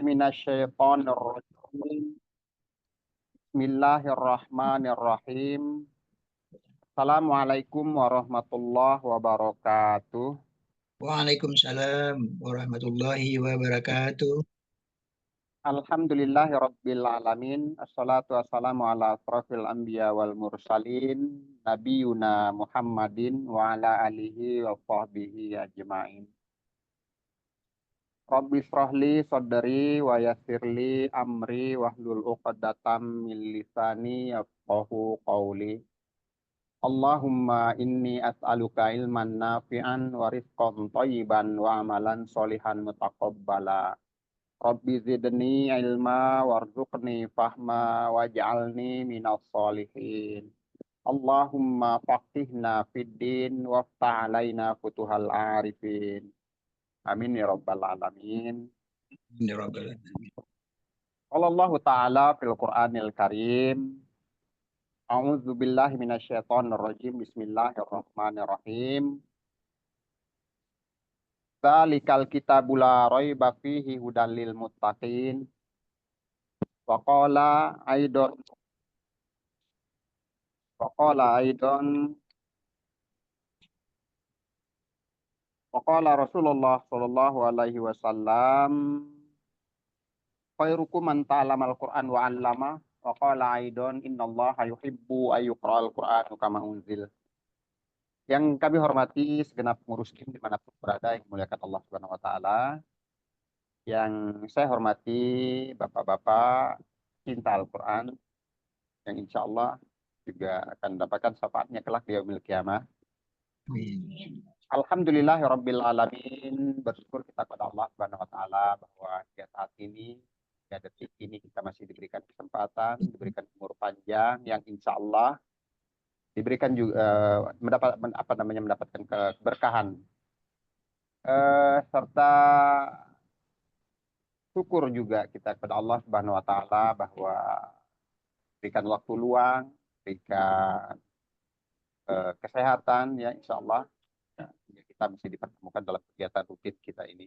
minasyaitonir rajim. Bismillahirrahmanirrahim. Assalamualaikum warahmatullahi wabarakatuh. Waalaikumsalam warahmatullahi wabarakatuh. Alhamdulillahirabbil alamin. Assalatu wassalamu ala asrofil anbiya wal mursalin nabiyuna Muhammadin wa ala alihi wa sahbihi ajmain. Rabbi shrahli sadri wa yassirli amri wahlul 'uqdatam min lisani yafqahu qawli. Allahumma inni as'aluka ilman nafi'an wa rizqan thayyiban wa amalan sholihan mutaqabbala. Rabbi zidni ilma warzuqni fahma waj'alni minas sholihin. Allahumma faqihna fid din waftah alaina futuhal arifin. Amin ya rabbal alamin. Ya Rabbal alamin. Allah Ta'ala fil Qur'anil Karim. A'udzu billahi minasyaitonir rajim. Bismillahirrahmanirrahim. Dzalikal kitabu la raiba fihi hudal lil muttaqin. Wa qala aidon wa qala aidon wa qala Rasulullah sallallahu alaihi wasallam khairukum man ta'allamal Qur'an wa 'allama. Wa qala aidon innallaha yuhibbu ayyuqra'al Qur'anu kama unzil. Yang kami hormati segenap pengurus tim dimanapun berada yang dimuliakan Allah Subhanahu Wa Taala. Yang saya hormati bapak-bapak cinta Al-Quran yang insya Allah juga akan mendapatkan syafaatnya kelak di yaumil qiyamah. Alhamdulillahirabbil alamin. Bersyukur kita kepada Allah Subhanahu Wa Taala bahwa hingga saat ini, hingga detik ini kita masih diberikan kesempatan, diberikan umur panjang yang insya Allah diberikan juga mendapatkan keberkahan serta syukur juga kita kepada Allah Subhanahu Wa Taala bahwa berikan waktu luang, berikan kesehatan ya insya Allah ya, kita bisa dipertemukan dalam kegiatan rutin kita ini.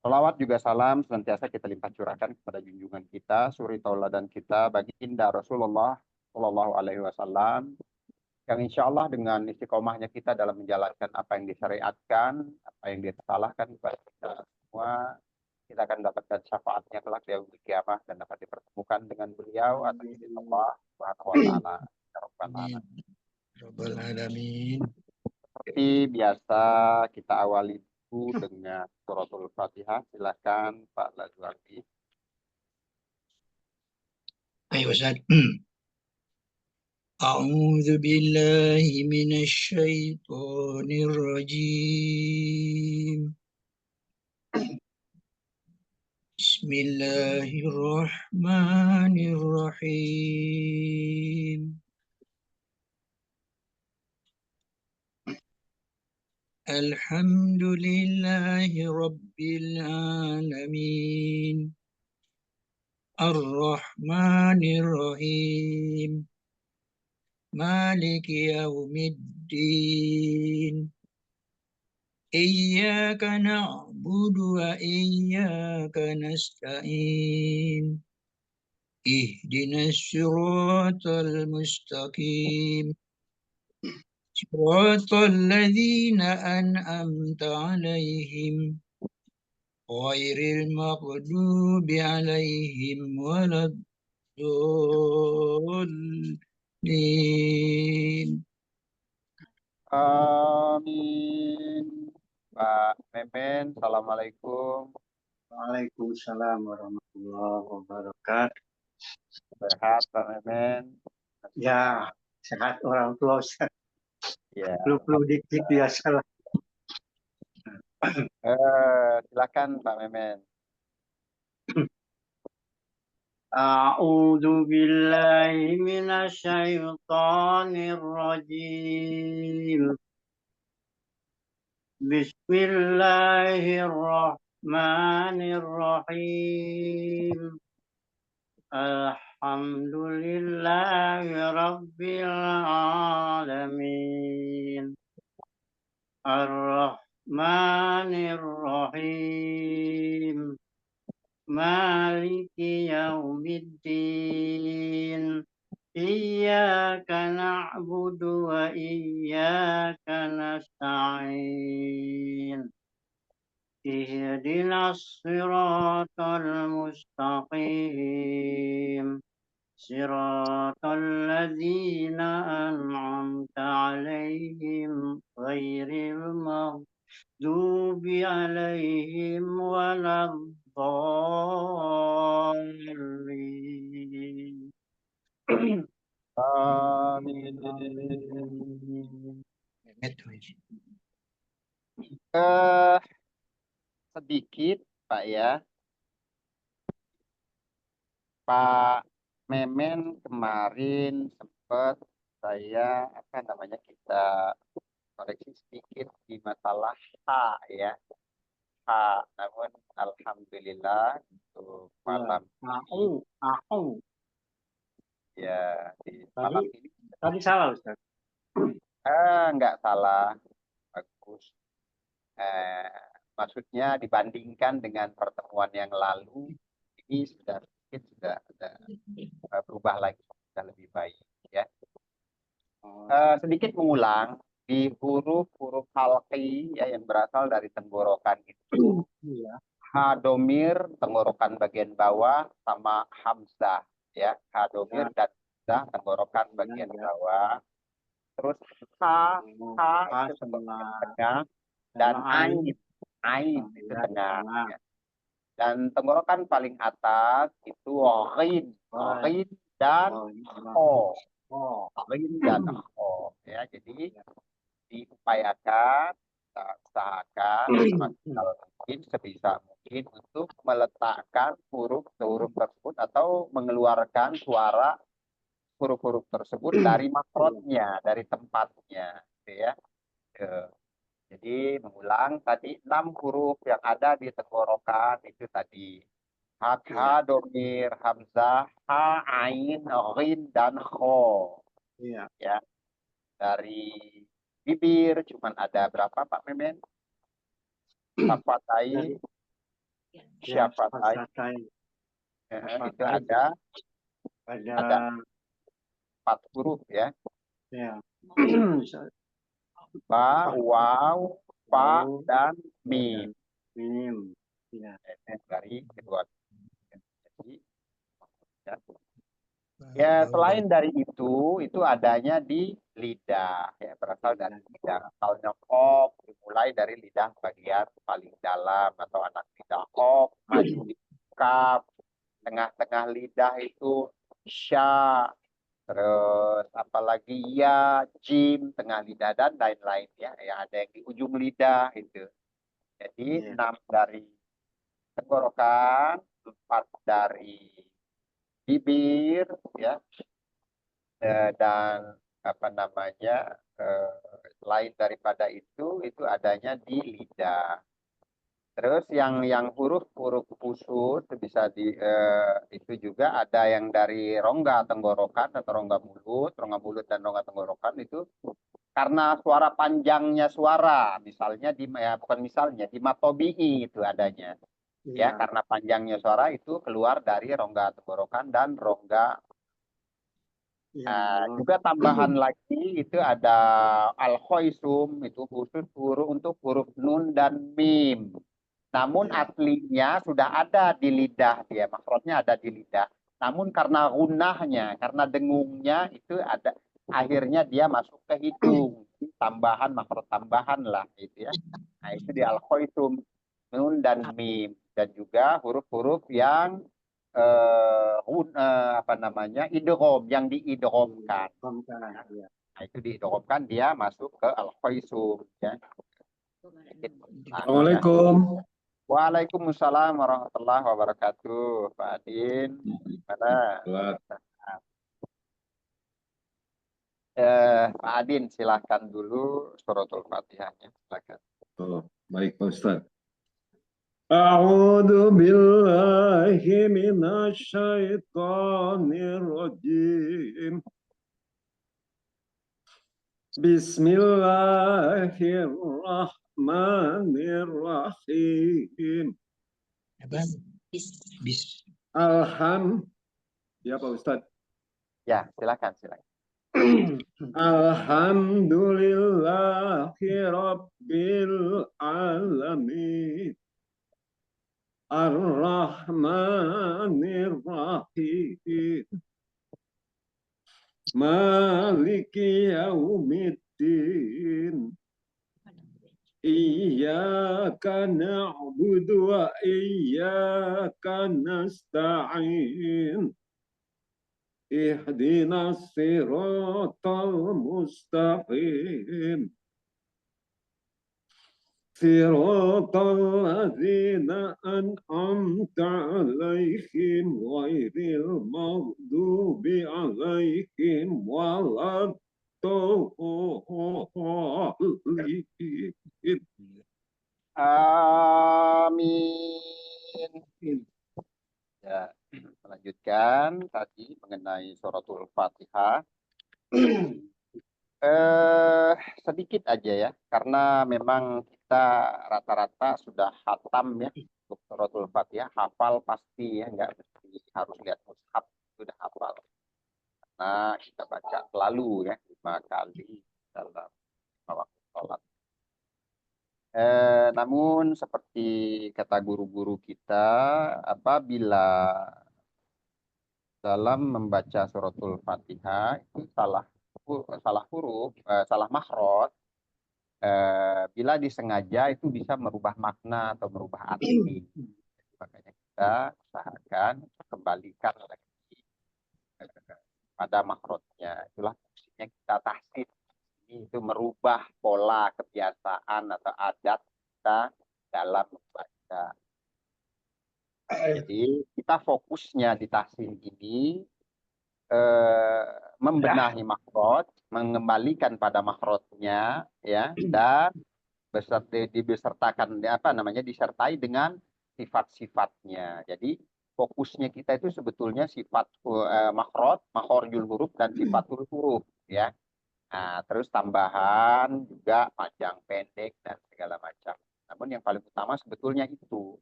Salawat juga salam senantiasa kita limpah curahkan kepada junjungan kita, suri tauladan kita, baginda Rasulullah Shallallahu Alaihi Wasallam, yang insya Allah dengan istiqomahnya kita dalam menjalankan apa yang disyariatkan, apa yang disalahkan kepada kita semua, kita akan mendapatkan syafaatnya kelak di yaumil qiyamah dan dapat dipertemukan dengan beliau atas izin Allah Subhanahu wa taala. Ya Rabbal alamin. Rabbal alamin. Seperti biasa kita awali dulu dengan suratul Fatihah. Silakan Pak Lazuardi. Ayo Ustaz. A'udzu billahi minasy syaithanir rajim. Bismillahirrahmanirrahim. Alhamdulillahi rabbil alamin. Ar-Rahmanir Rahim. Maliki yaumiddin. Iyyaka na'budu wa iyyaka nasta'in. Ihdinas siratal mustaqim. Siratal ladzina an'amta 'alaihim ghairil maghdubi 'alaihim waladdallin. Amin. Pak Memen, Assalamualaikum. Waalaikumsalam warahmatullahi wabarakatuh. Sehat Pak Memen? Ya, sehat orang tua Ustaz. Ya. Flu dikit biasa lah. Silakan Pak Memen. A'udzu billahi minasyaitonir rajim. Bismillahirrahmanirrahim. Alhamdulillahi rabbil alamin. Ar-Rahmanir Rahim. مالك يوم الدين إياك نعبد وإياك نستعين اهدنا الصراط المستقيم صراط الذين أنعمت عليهم غير المغضوب عليهم ولا الضالين Amin. Mehmet Wis. Eh, sedikit Pak ya, Pak Memen kemarin sempat saya apa namanya kita koreksi sedikit di masalah H ya. H, namun alhamdulillah untuk Ya, malam ini aku. ya di Tadi, malam ini tadi salah Ustaz. nggak salah, bagus. Maksudnya dibandingkan dengan pertemuan yang lalu ini sudah sedikit sudah ada berubah lagi, sudah lebih baik ya. Sedikit mengulang di huruf-huruf halqi ya yang berasal dari tenggorokan itu Iya. hadomir tenggorokan bagian bawah sama hamzah ya, hadomir dan hamzah tenggorokan bagian Ya. bawah, terus ha itu tenggorokan tengah, dan ain itu tengah ya. Dan tenggorokan paling atas itu ghin dan ho, ghin dan ho ya. Jadi diupayakan, kita usahakan semaksimal mungkin sebisa mungkin untuk meletakkan huruf-huruf tersebut atau mengeluarkan suara huruf-huruf tersebut dari makrotnya, dari tempatnya, gitu ya. Jadi mengulang tadi 6 huruf yang ada di tenggorokan itu tadi ha, domir, hamzah, ha, ain, ghin, dan kho. Iya. Ya, dari bibir cuman ada berapa Pak Memen? Syafatai, syafatai, itu ada Ada 4 huruf ya. ya. Ba, waw, fa, dan mim. Mim. Ya. Dari kedua. Jadi, ya selain dari itu adanya di lidah ya, berasal dari lidah. Asalnya kok dimulai dari lidah bagian paling dalam atau anak lidah kok, maju di kaf, tengah-tengah lidah itu sya, terus apalagi ya, jim, tengah lidah dan lain-lain ya. Ya ada yang di ujung lidah itu. Jadi 6 dari tenggorokan, 4 dari bibir ya, dan apa namanya lain daripada itu adanya di lidah. Terus yang huruf-huruf khusus bisa itu juga ada yang dari rongga tenggorokan atau rongga mulut dan rongga tenggorokan itu karena suara panjangnya suara, misalnya bukan misalnya di matobi'i itu adanya. Ya, karena panjangnya suara itu keluar dari rongga tenggorokan dan rongga. Juga tambahan lagi itu ada al-khoisum, itu khusus untuk huruf nun dan mim. Namun aslinya sudah ada di lidah dia, makrotnya ada di lidah. Namun karena gunahnya, karena dengungnya itu ada, akhirnya dia masuk ke hidung. Tambahan, makrot tambahan lah itu ya. Nah itu di al-khoisum, nun dan mim. Dan juga huruf-huruf yang apa namanya idgham, yang diidghamkan. Nah, itu diidghamkan dia masuk ke al-khaisum ya. Assalamualaikum. Waalaikumsalam warahmatullahi wabarakatuh. Pak Adin, mana? Pak Adin silahkan dulu suratul Fatihahnya, silakan. Oh, baik Pak Ustaz. A'udzu billahi minasyaitonir rajim. Bismillahirrahmanirrahim. bis. Ya Pak Ustadz. Ya, silakan. Alhamdulillahi Rabbil Alamin. Ar-Rahmanir Rahim. Maliki Yaumiddin. Iyyaka na'budu wa iyyaka nasta'in. Ihdinas siratal mustaqim. Siratal ladzina an'amta 'alaihim ghairil maghdubi 'alaihim waladdallin. Amin. Ya, melanjutkan tadi mengenai suratul Fatihah. Sedikit aja ya, karena memang kita rata-rata sudah hatam ya untuk suratul Fatihah, hafal pasti ya, nggak mesti harus lihat mushaf, sudah hafal. Nah, kita baca selalu ya 5 kali dalam waktu sholat. Namun seperti kata guru-guru kita, apabila dalam membaca suratul Fatihah itu salah huruf, salah makhraj, bila disengaja itu bisa merubah makna atau merubah arti. Makanya kita usahakan kembalikan lagi pada makhrajnya. Itulah fungsinya kita tahsin. Itu merubah pola kebiasaan atau adat kita dalam membaca. Jadi kita fokusnya di tahsin ini membenahi makhraj, mengembalikan pada makhrajnya ya, dan disertai dengan sifat-sifatnya. Jadi fokusnya kita itu sebetulnya sifat makhorijul huruf dan sifatul huruf ya. Nah, terus tambahan juga panjang pendek dan segala macam. Namun yang paling utama sebetulnya itu.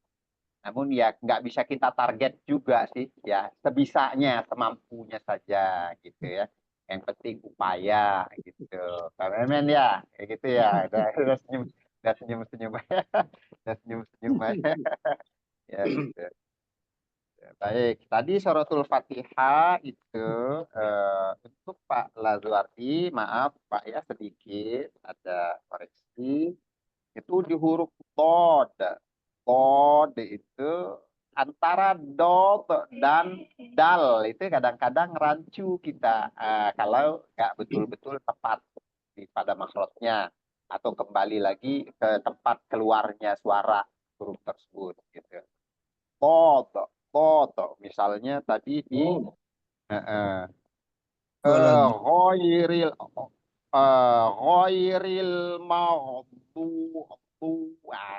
Namun ya nggak bisa kita target juga sih ya, sebisanya, semampunya saja gitu ya. Yang penting upaya gitu. Karena men ya kayak gitu ya. Udah senyum-senyum udah senyum-senyum ya gitu. Baik, tadi suratul Fatihah itu untuk Pak Lazuardi, maaf Pak ya sedikit ada koreksi. Itu di huruf dod. Dod itu antara dod dan dal itu kadang-kadang rancu kita kalau nggak betul-betul tepat pada makhrajnya atau kembali lagi ke tempat keluarnya suara huruf tersebut gitu. Dod, dod. Misalnya tadi di ghairil maghdubi.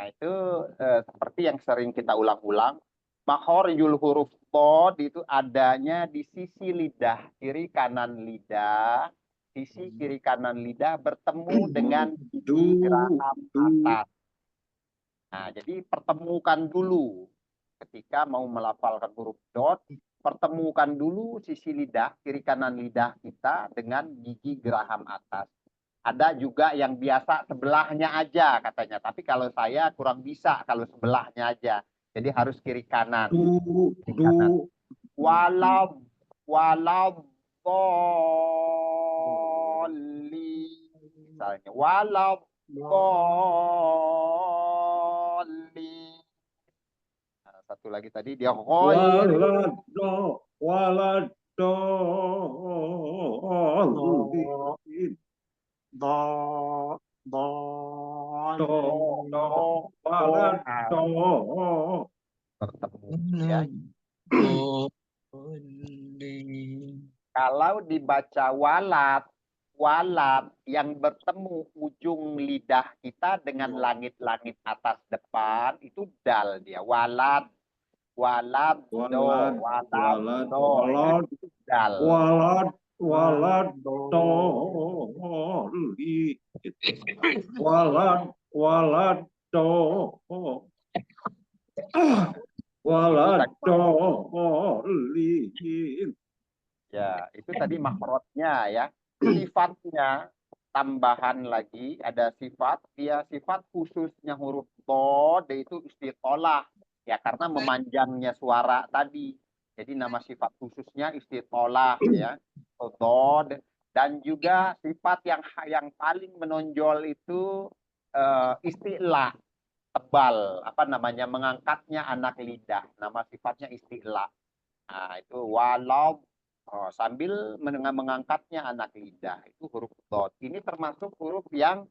Itu seperti yang sering kita ulang-ulang. Makhorijul huruf dod itu adanya di sisi lidah, kiri kanan lidah. Sisi kiri kanan lidah bertemu dengan gigi geraham atas. Nah, jadi pertemukan dulu ketika mau melafalkan huruf dot, pertemukan dulu sisi lidah, kiri kanan lidah kita dengan gigi geraham atas. Ada juga yang biasa sebelahnya aja katanya, tapi kalau saya kurang bisa kalau sebelahnya aja. Jadi harus kiri kanan. Kiri kanan. Walau misalnya walau satu lagi tadi dia bertemu ya. Kalau dibaca walat yang bertemu ujung lidah kita dengan langit-langit atas depan itu dal dia. Walat do itu dal. waladhdallin. Ya, itu tadi makhrajnya ya. Sifatnya tambahan lagi ada sifat, dia sifat khususnya huruf dhad itu istitolah ya karena memanjangnya suara tadi. Jadi nama sifat khususnya istitolah ya. Dhad dan juga sifat yang paling menonjol itu istilah tebal apa namanya mengangkatnya anak lidah. Nama sifatnya istilah. Nah, itu walau sambil mengangkatnya anak lidah itu huruf dhad. Ini termasuk huruf yang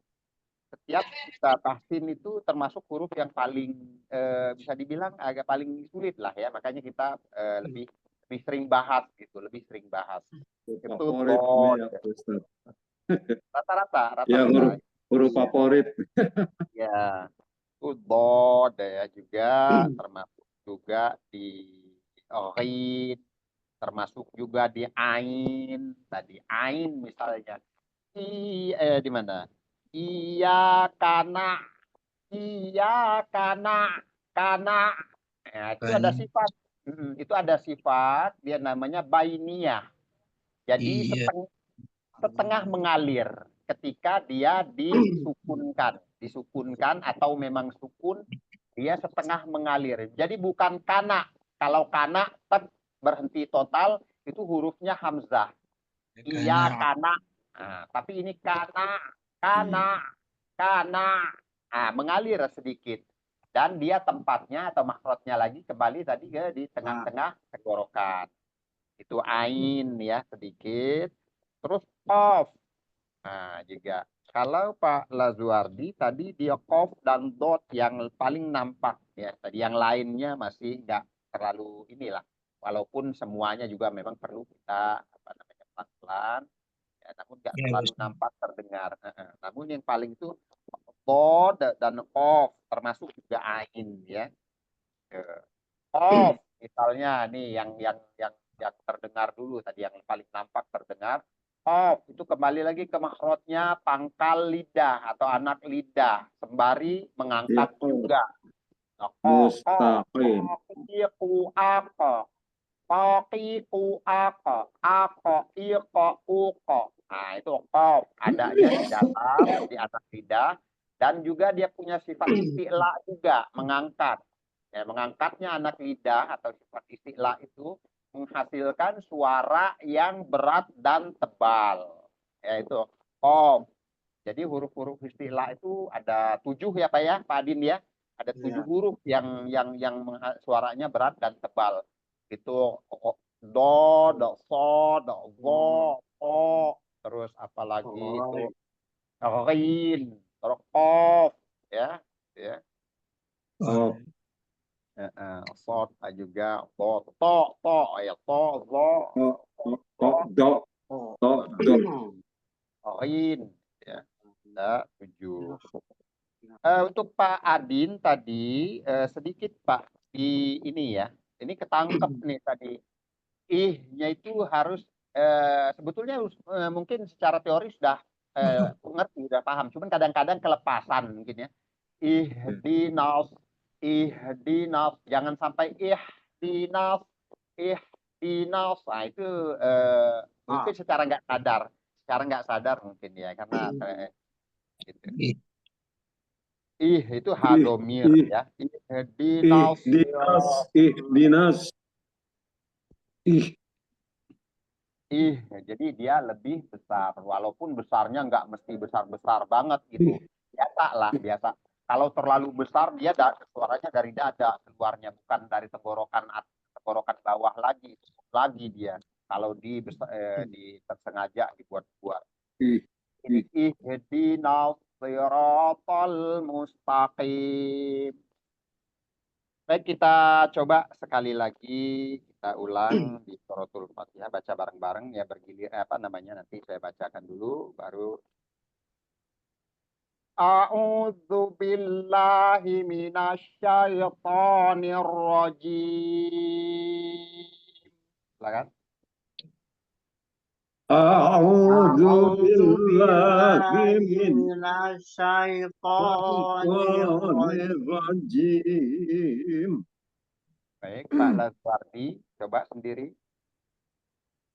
setiap kita tahsin itu termasuk huruf yang paling bisa dibilang agak paling sulit lah ya. Makanya kita lebih sering bahas gitu, lebih sering bahas. Itu Favorit dhad. ya, Ustaz. Rata-rata Ya, huruf Iya. favorit. Ya, itu dhad ya juga termasuk juga di ghain termasuk juga di ain tadi ain misalnya di mana iya kana nah, itu ada Kan? sifat itu ada sifat dia namanya bainiyah jadi Iya. setengah mengalir ketika dia disukunkan atau memang sukun dia setengah mengalir jadi bukan kana kalau kana berhenti total itu hurufnya hamzah iya Karena kana tapi ini kana mengalir sedikit dan dia tempatnya atau makhrajnya lagi kembali tadi ke di tengah-tengah tenggorokan itu ain ya sedikit terus qaf juga kalau Pak Lazuardi tadi dia qaf dan dot yang paling nampak ya tadi yang lainnya masih nggak terlalu inilah walaupun semuanya juga memang perlu kita apa namanya pelan-pelan ya, namun nggak ya terlalu Ustaz. nampak terdengar namun yang paling itu dot dan qaf termasuk juga ain ya qaf misalnya nih yang terdengar dulu tadi yang paling nampak terdengar qaf itu kembali lagi ke makhrajnya pangkal lidah atau anak lidah sembari Ya, mengangkat juga mustaqim. nah itu qaf adanya di dalam di anak lidah dan juga dia punya sifat isti'la juga mengangkat ya, mengangkatnya anak lidah atau sifat isti'la itu menghasilkan suara yang berat dan tebal yaitu qaf jadi huruf-huruf istilah itu ada 7 ya Pak ya, Pak Adin ya. Ada 7 huruf yang suaranya berat dan tebal. Itu do, so, go, o, terus apalagi itu rin, terus kof, ya, ya. Oh, Sod juga to, ya to, zo, do, rin, ya. Ada 7. Untuk Pak Adin tadi sedikit Pak di ini ya. Ini ketangkep nih tadi. Ih-nya itu harus sebetulnya mungkin secara teori sudah ngerti, sudah paham. Cuman kadang-kadang kelepasan mungkin ya. Ihdinas, ihdinas. Jangan sampai ihdinas, ihdinas. Nah itu mungkin secara nggak sadar. Secara nggak sadar mungkin ya. Karena gitu. Itu hadomir ya. ihdinas. Jadi dia lebih besar. Walaupun besarnya nggak mesti besar-besar banget gitu. Biasa lah, biasa. Kalau terlalu besar dia suaranya dari dada keluarnya bukan dari tenggorokan bawah lagi dia. Kalau tersengaja dibuat-buat. Ihdinas siratal mustaqim. Baik, kita coba sekali lagi kita ulang di Suratul Fatihah baca bareng-bareng ya bergilir apa namanya nanti saya bacakan dulu baru A'udzu billahi minasyaitonir rajim. Silakan. A'udzu billahi minasyaitonir minasyaitonir rajim. Baik, Pak Lazwardi, coba sendiri.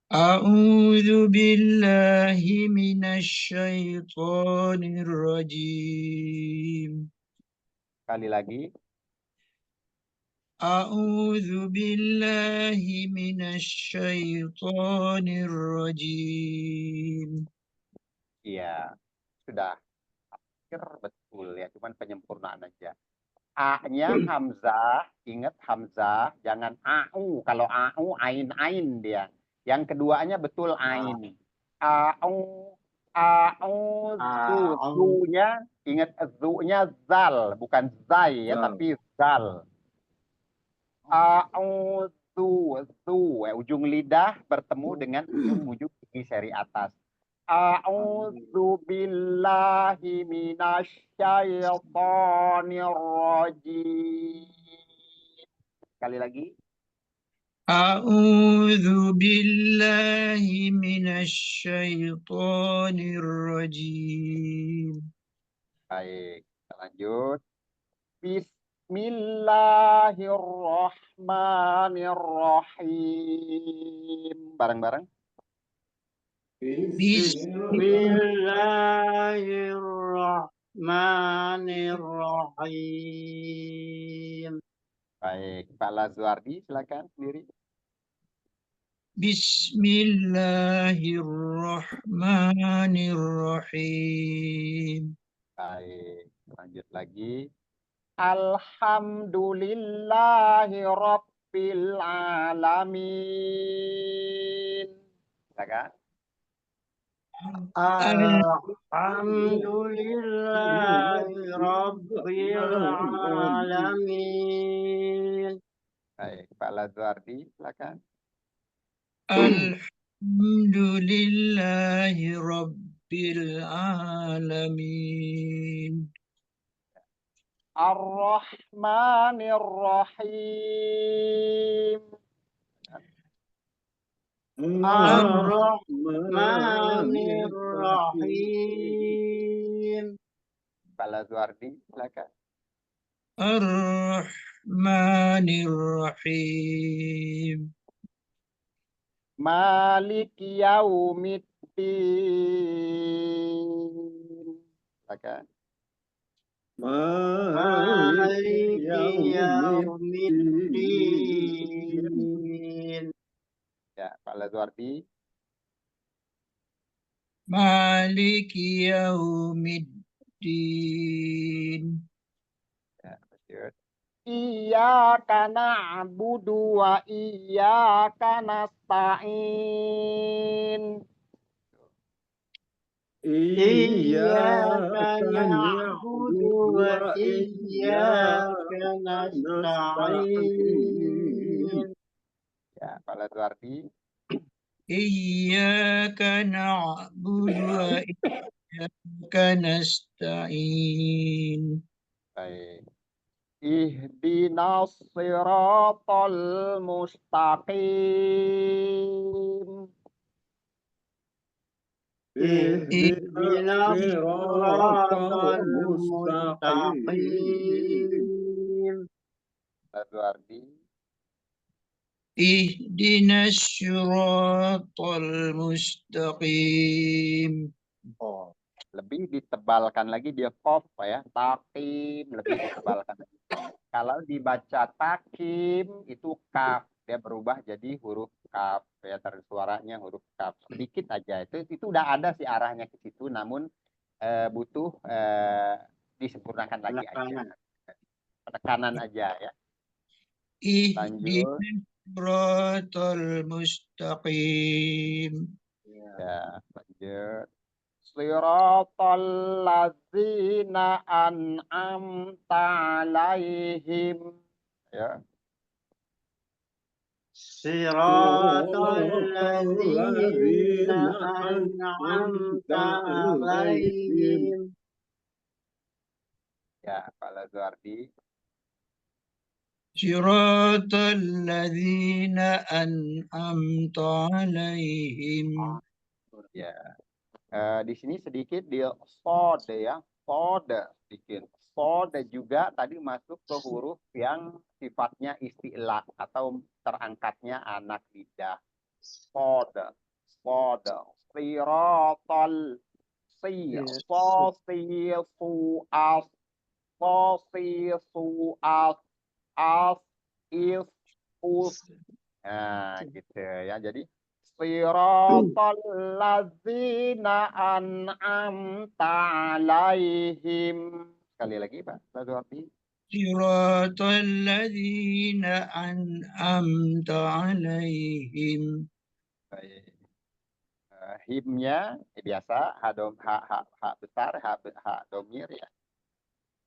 أعوذ بالله من الشيطان الرجيم Sekali lagi. أعوذ بالله من الشيطان الرجيم Iya, sudah hampir betul ya, cuman penyempurnaan aja. A-nya Hamzah, ingat Hamzah, jangan AU. Kalau AU, ain dia. Yang keduanya betul ain. AU, AU, zu-nya, ingat zu-nya zal, bukan zai ya, Zal. tapi zal. AU, zu, ujung lidah bertemu dengan ujung gigi seri atas. A'udzu billahi minasyaitonir rajim. Sekali lagi. أعوذ بالله من الشيطان الرجيم Baik, kita lanjut. Bismillahirrahmanirrahim. Bareng-bareng. بسم Bismillahirrahmanirrahim. Baik, Pak Lazwardi silakan sendiri. بسم الله الرحمن الرحيم Baik, lanjut lagi. Alhamdulillahi Rabbil Alamin. Silakan. Alhamdulillahi Rabbil Alamin. Baik, Pak Lazwardi, silakan. الحمد لله رب العالمين Ar-Rahmanir-Rahim. Ar-Rahmanir-Rahim. Pak Lazwardi, silakan. الرحمن الرحيم Malik Yaumiddin. Silakan. Maliki Yaumiddin. Yaumiddin. Ya, Pak Lazwardi. مالك يوم الدين Ya, lanjut. Iyyaka na'budu wa iyyaka nasta'in. Iyyaka Iyyaka na'budu wa iyyaka nasta'in. Ya, Pak Lazwardi. إياك نعبد وإياك نستعين Baik. Ihdinas siratal mustaqim. Ihdinas siratal mustaqim. mustaqim. Lazwardi. اهدنا الصراط المستقيم Oh, lebih ditebalkan lagi dia kof ya, takim lebih ditebalkan lagi. Kalau dibaca takim itu kaf, dia berubah jadi huruf kaf ya, suaranya huruf kaf sedikit aja. Itu udah ada sih arahnya ke situ, namun butuh disempurnakan lagi aja. Penekanan aja ya. Lanjut. اهدنا الصراط المستقيم Ya, lanjut. Siratal ladzina an'amta alaihim. Ya. Siratal ladzina an'amta alaihim. Ya, Pak Lazwardi. صراط الذين أنعمت عليهم Ya. Di sini sedikit dia sod ya, sod sedikit So dan juga tadi masuk ke huruf yang sifatnya isti'la atau terangkatnya anak lidah. Pod, sirotol, as, is, us. Nah, gitu ya. Jadi siratal ladzina an'amta alaihim. Sekali lagi, Pak. Satu arti. صراط الذين أنعمت عليهم. Baik. Himnya biasa ha besar, ha domir ya.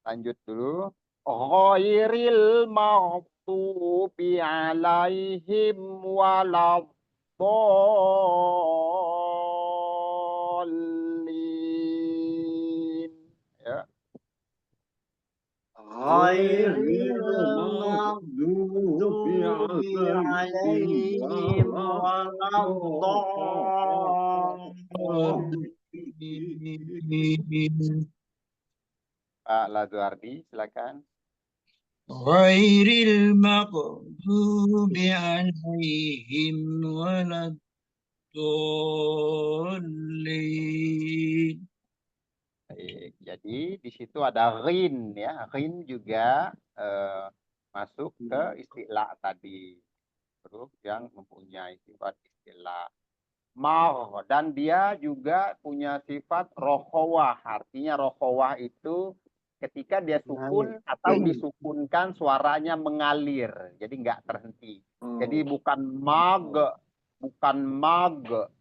Lanjut dulu. Ghairil maghdubi alaihim waladdallin. Ya. غير المغضوب المغضوب عليهم ولا الضالين. Pak Lazuardi, silakan. غير المغضوب عليهم ولا الضالين. Baik, jadi di situ ada ghin ya. Ghin juga masuk ke istilah tadi. Huruf yang mempunyai sifat istilah. Mar dan dia juga punya sifat rokhawah. Artinya rokhawah itu ketika dia sukun atau disukunkan suaranya mengalir. Jadi nggak terhenti. Jadi bukan mag,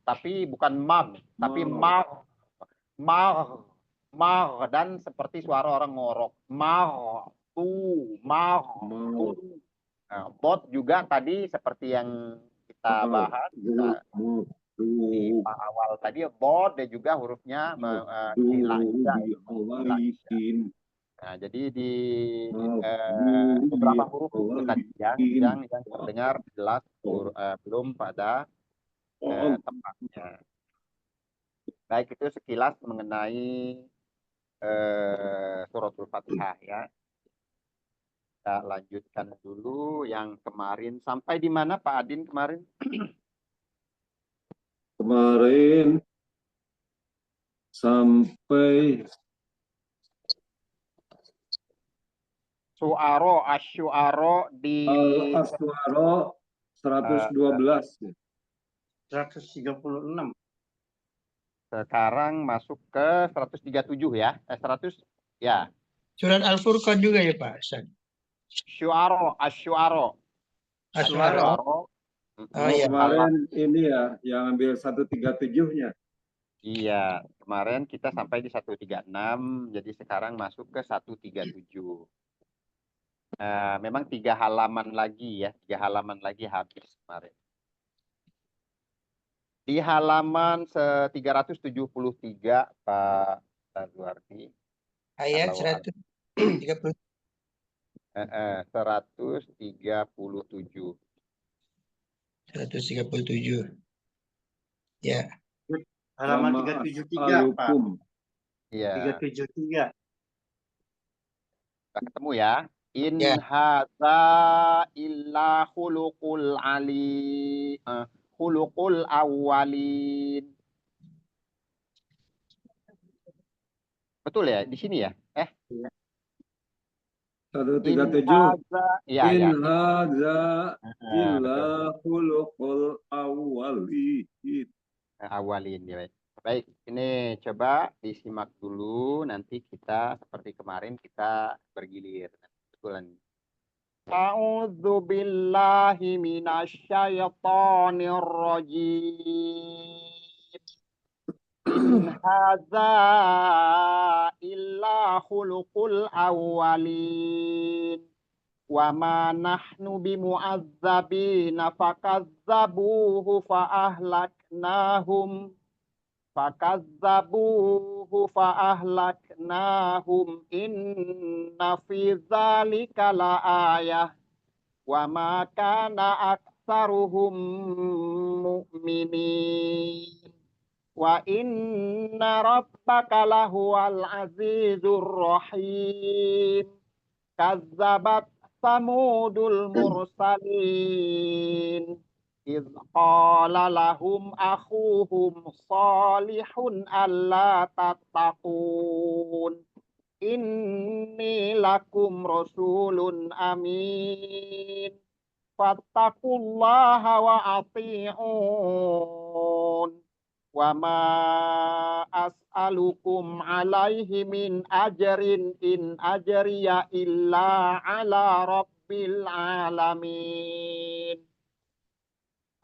tapi bukan mag, tapi mag, dan seperti suara orang ngorok. Tu. Nah, bot juga tadi seperti yang kita bahas di awal tadi, bot dan juga hurufnya istilah juga. Nah, jadi di beberapa huruf itu tadi yang terdengar jelas belum pada tempatnya. Baik, itu sekilas mengenai suratul Fatihah ya. Kita lanjutkan dulu yang kemarin. Sampai di mana Pak Adin kemarin? Kemarin sampai Asyu'aro di Al-Aswaro 112. 136. sekarang masuk ke 137 ya. 100 ya. Surat Al-Furqan juga ya Pak Hasan? Asyu'aro. Asy'ara. Asyu'aro. Oh ya. Kemarin ini ya yang ambil 137-nya. Iya, kemarin kita sampai di 136, jadi sekarang masuk ke 137. Memang 3 halaman lagi ya, 3 halaman lagi habis kemarin. Di halaman 373 Pak Lazuardi. Ayat Kalau 137. 137. 137. Ya. Halaman 373, Pak. Iya, 373. kita ketemu ya. In Ya. hadza illa khuluqul awwalin. Betul ya di sini ya? 137. Ya, In ya. hadza illa Betul. khuluqul awwalin. Awalin ya. Baik, ini coba disimak dulu. Nanti kita seperti kemarin kita bergilir. Betulan. A'udzu billahi minasyaitonir rajim. In hadza illa khuluqul awwalin. Wa ma nahnu bimu'azzabina fakazzabuhu fa'ahlaknahum inna fi dzalika laayah wa ma kana aktsaruhum mu'minin Wa inna rabbaka lahuwal azizur rahim. Kazzabat samudul mursalin. إذ قال لهم أخوهم صالح ألا تتقون إني لكم رسول أمين فاتقوا الله وأطيعون وما أسألكم عليه من أجر إن أجري إلا على رب العالمين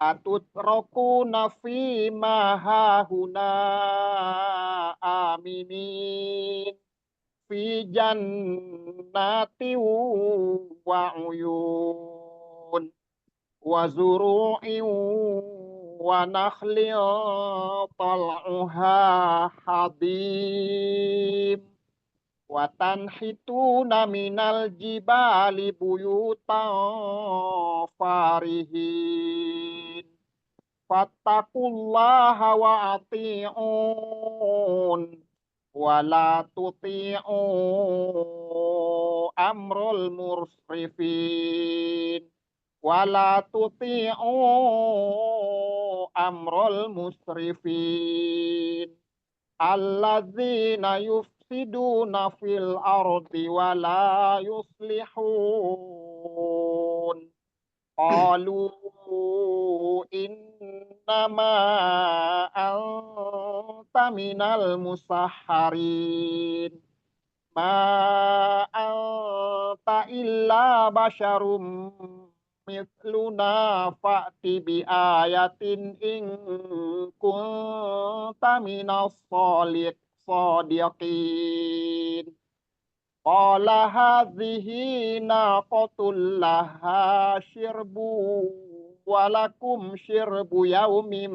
Atutrakuna fima hahuna aminin fi jannati wa uyun wa zuru'in wa nakhlin tal'uha hadim wa tanhituna minal jibali buyutan farihin fattaqullaha wa ati'un wa la tuti'u amrul musrifin wa la tuti'u amrul musrifin alladzina yufsiduna fil ardi wa la yuslihun qalu innama anta minal musahharin ma anta illa basyarum mithluna fa'ti bi ayatin in kunta minas sadiqin qala hadhihi naqatul laha syirbu walakum syirbu yaumin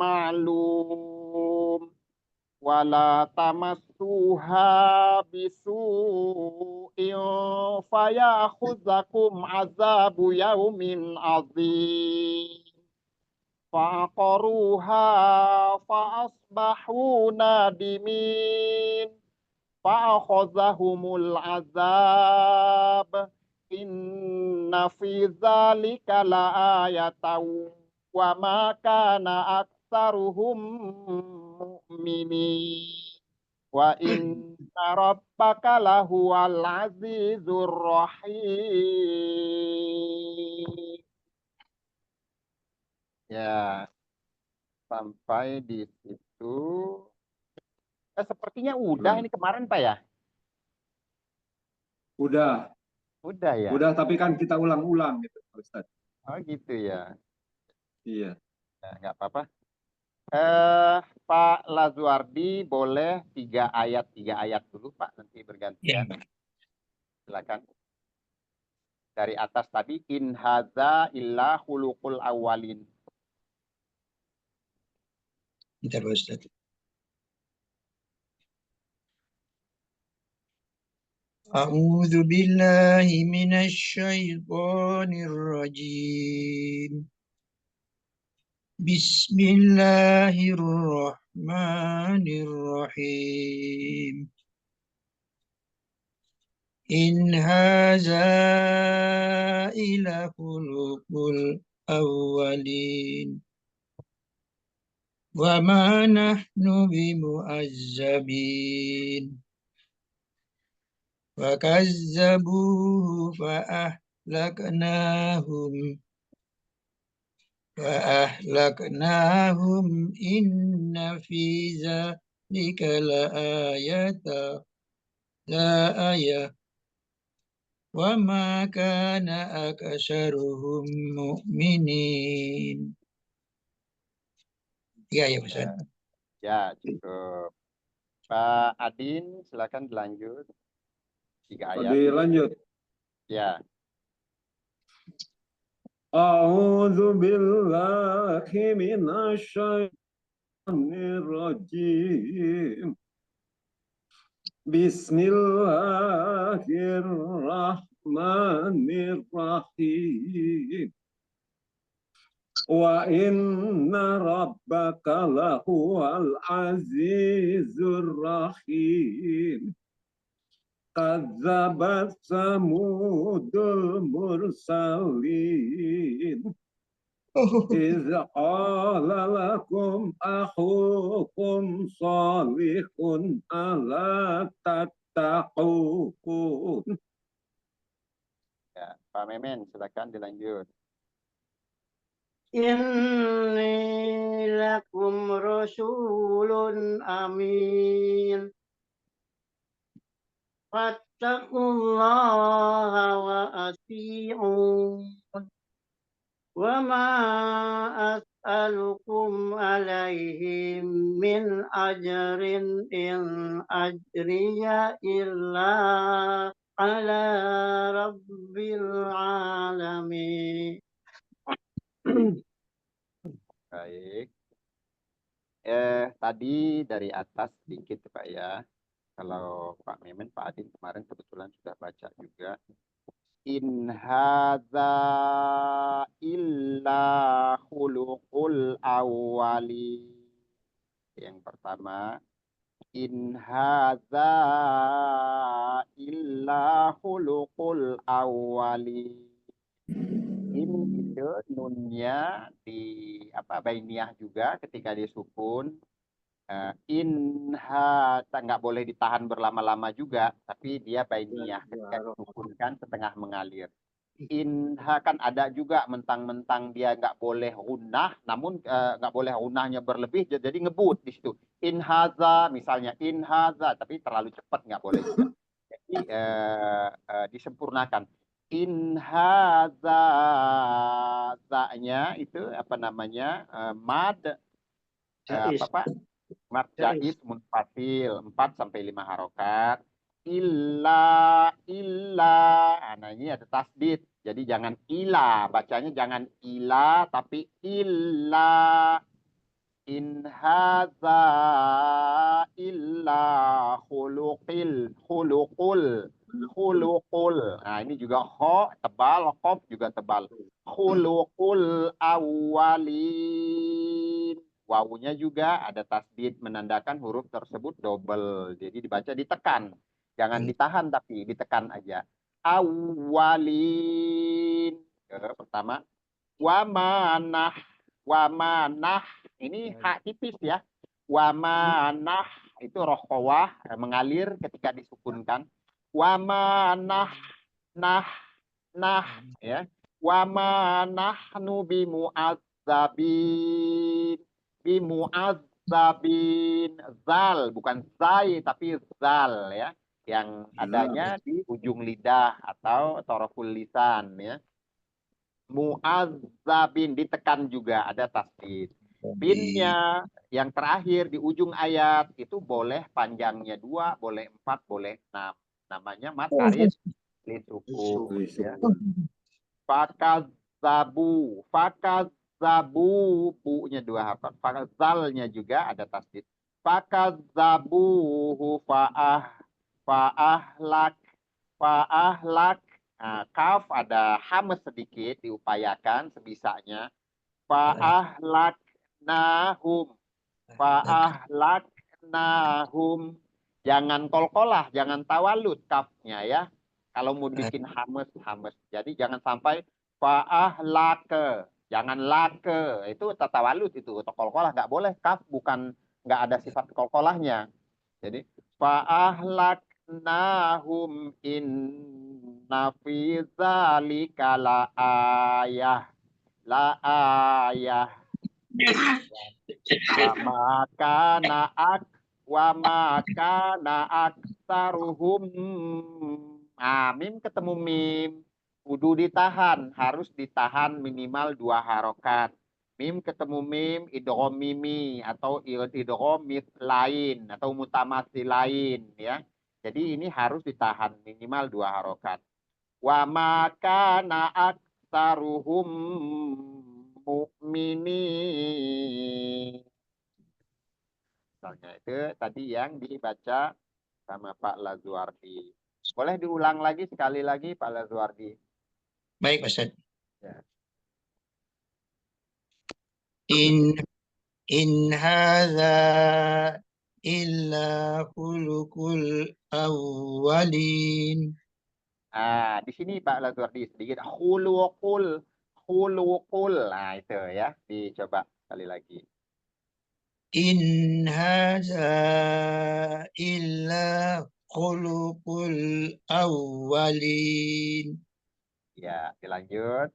ma'lum wala tamassuha bisu'in fayakhudzakum azabu yaumin azim fa'aqaruha fa'asbahu nadimin fa'akhazahumul azab inna fi dzalika la'ayatan wa ma kana aktsaruhum mu'minin wa inna rabbaka lahuwal azizur rahim. Ya, sampai di situ. Sepertinya udah ini kemarin Pak ya? Udah, Udah ya? udah, tapi kan kita ulang-ulang gitu, Pak Ustadz. Oh gitu ya. Iya. Ya, nggak apa-apa. Pak Lazuardi boleh 3 ayat dulu Pak, nanti bergantian. Silakan. Dari atas tadi in hadza illa khuluqul awwalin. Bentar Pak Ustaz. A'udzu billahi minasy syaithanir rajim. Bismillahirrahmanirrahim. In hadza illa khuluqul awwalin. Wa ma nahnu bimu'azzabin. Wa kazzabuhu فأهلكناهم إن في ذلك لآية وما كان أكثرهم مؤمنين. Ya Ustaz. Ya, cukup. Pak Adin, silakan dilanjut. 3 ayat. Lanjut. Ya. A'udzu billahi minasy syaitonir rajim. Bismillahirrahmanirrahim. Wa inna rabbaka lahuwal azizur rahim. Kadzabat samudul mursalin. إذ قال لكم أخوكم صالح ألا تتقون. Ya, Pak Memen, silakan dilanjut. Inni lakum rasulun amin. Fattaqullaha wa ati'un. Wa ma as'alukum alaihi min ajrin in ajriya illa ala rabbil alamin. Baik. Tadi dari atas sedikit Pak ya. Kalau Pak Memen, Pak Adin kemarin kebetulan sudah baca juga. In hadza illa khuluqul awwali. Yang pertama, in hadza illa khuluqul awwali. In itu nunnya di bainiyah juga ketika disukun. Inha nggak boleh ditahan berlama-lama juga, tapi dia bainiyah ketika disukunkan setengah mengalir. Inha kan ada juga mentang-mentang dia nggak boleh gunnah, namun nggak boleh gunnahnya berlebih, jadi ngebut di situ. Inhaza misalnya inhaza, tapi terlalu cepat nggak boleh juga. Jadi disempurnakan. Inhaza za-nya itu mad Jais. apa Pak? Mad jais munfasil 4 sampai 5 harokat. Illa nah ini ada tasdid. Jadi jangan ila, bacanya jangan ila tapi illa. In hadza illa khuluqul. Nah, ini juga kho tebal, qof juga tebal. Khuluqul awwalin. Wawunya juga ada tasdid menandakan huruf tersebut double. Jadi dibaca ditekan. Jangan ditahan tapi ditekan aja. Awwalin. Pertama. Wamanah. Ini hak tipis ya. Wamanah itu rohkowah mengalir ketika disukunkan. Wamanah ya. Wamanahnu bimu'azzabin zal bukan zai tapi zal ya yang adanya di ujung lidah atau toroful lisan ya. Mu'azzabin ditekan juga ada tasdid. Binnya yang terakhir di ujung ayat itu boleh panjangnya 2, boleh 4, boleh 6. Namanya matarid lisukun. Ya. Fakazzabu, bu-nya 2 harkat. Fakazalnya juga ada tasdid. Fakazzabuhu fa'ahlak. Nah, kaf ada hamas sedikit diupayakan sebisanya. Fa'ahlaknahum. Jangan kolkolah, jangan tawalut kafnya ya. Kalau mau bikin hamas. Jadi jangan sampai fa'ahlake. Jangan lake. Itu tatawalut itu. Atau kolkolah nggak boleh. Kaf bukan nggak ada sifat kolkolahnya. Jadi fa'ahlaknahum inna fi dzalika la ayah wa makana aksaruhum. Mim ketemu mim kudu ditahan, harus ditahan minimal 2 harokat. Mim ketemu mim idgham mimi atau idgham lain atau mutamatsil lain ya. Jadi ini harus ditahan minimal 2 harokat. Wa makana aksaruhum mu'minin. Misalnya itu tadi yang dibaca sama Pak Lazuardi. Boleh diulang lagi sekali lagi Pak Lazuardi. Baik, Ustaz. Ya. In in hadza illa khuluqul awwalin. Di sini Pak Lazuardi sedikit khuluqul. Nah, itu ya. Dicoba sekali lagi. In hadza illa khuluqul awwalin. Ya, dilanjut.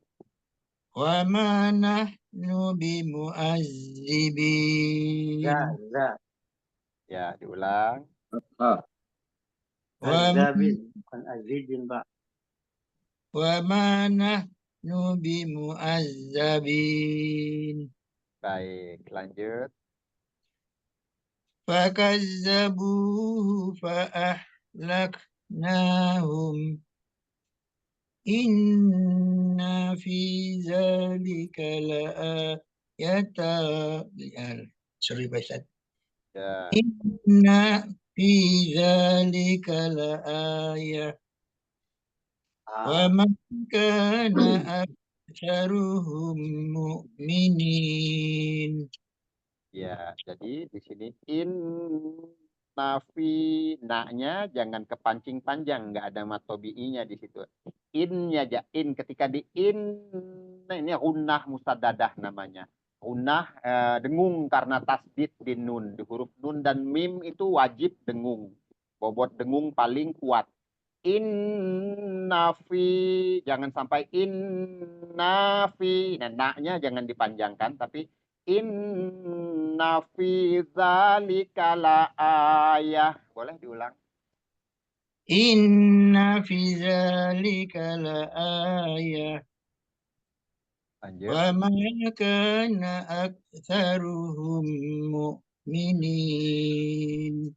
Wa ma nahnu bimu'azzibin. Za. Ya, diulang. Ah, Wa Azabin. Bukan azizin, Pak. ma nahnu bimu'azzabin. Baik, lanjut. Fakazzabuhu fa'ahlaknahum. Inna fi zalika sorry Pak Ustaz. Ya, Inna fi zalika la'ayah wa ma kana aktsaruhum mu'minin. ya. Jadi di sini nafi naknya jangan kepancing panjang, nggak ada matobi'inya di situ. Innya aja ketika di nah ini gunnah musadadah namanya. Gunnah dengung karena tasdid di nun, di huruf nun dan mim itu wajib dengung. Bobot dengung paling kuat. Nafi jangan sampai nafi. Nah, naknya jangan dipanjangkan tapi nafi zalika la ayah. Boleh diulang? Inna fi zalika la'ayah Lanjut. wa ma kana aktsaruhum mu'minin.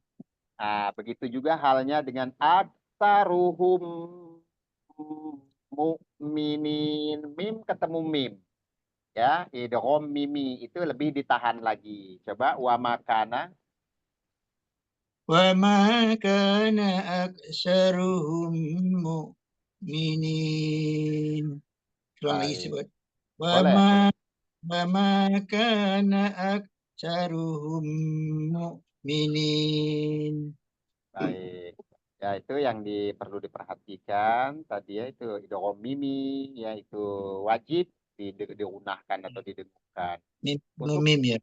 Begitu juga halnya dengan aksaruhum mu'minin. Mim ketemu mim. Ya, idgham mimi itu lebih ditahan lagi. Coba wa makana. Wa ma kana aktsaruhum mu'minin. Ulang lagi Baik. sebut. Wa Boleh, boleh. ma kana aktsaruhum mu'minin. Baik. Ya, itu yang perlu diperhatikan tadi ya itu idgham mimi ya itu wajib diunahkan atau didengungkan. Untuk Mim ya.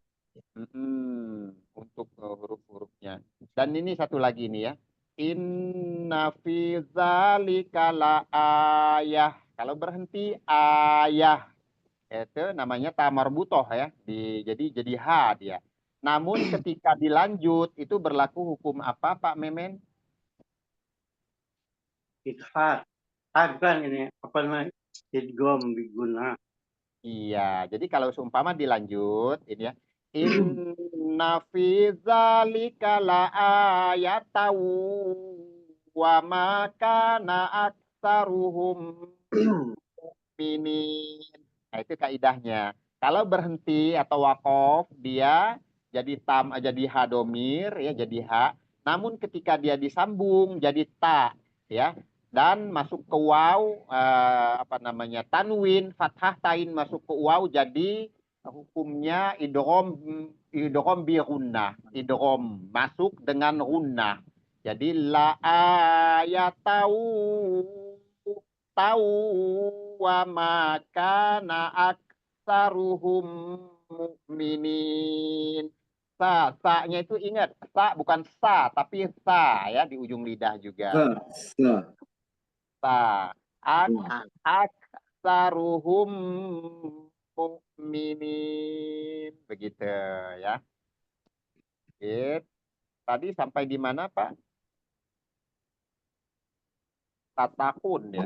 untuk huruf-hurufnya. Dan ini satu lagi nih ya. Inna fi dzalika la ayah. Kalau berhenti ayah itu namanya tamarbutoh ya. Jadi ha dia. Namun ketika dilanjut itu berlaku hukum apa Pak Memen? Idhar. Kan ini apa namanya? Idgom biguna. Iya, jadi kalau seumpama dilanjut ini ya. Inna fi dzalika laayatan wa ma kana aktsaruhum mu'minin. Nah, itu kaidahnya. Kalau berhenti atau wakof dia jadi hadomir ya jadi ha. Namun ketika dia disambung jadi ta ya dan masuk ke waw apa namanya tanwin fathah tain masuk ke waw jadi hukumnya idgham bi gunnah idgham masuk dengan gunnah jadi la ayatau tahu wa makana aksaruhum mu'minin. Sa-nya itu ingat, sa bukan sa, tapi sa ya di ujung lidah juga. sa. Sa. Aksaruhum mu'minin. Begitu ya. Oke. Tadi sampai di mana Pak? Tatakun ya.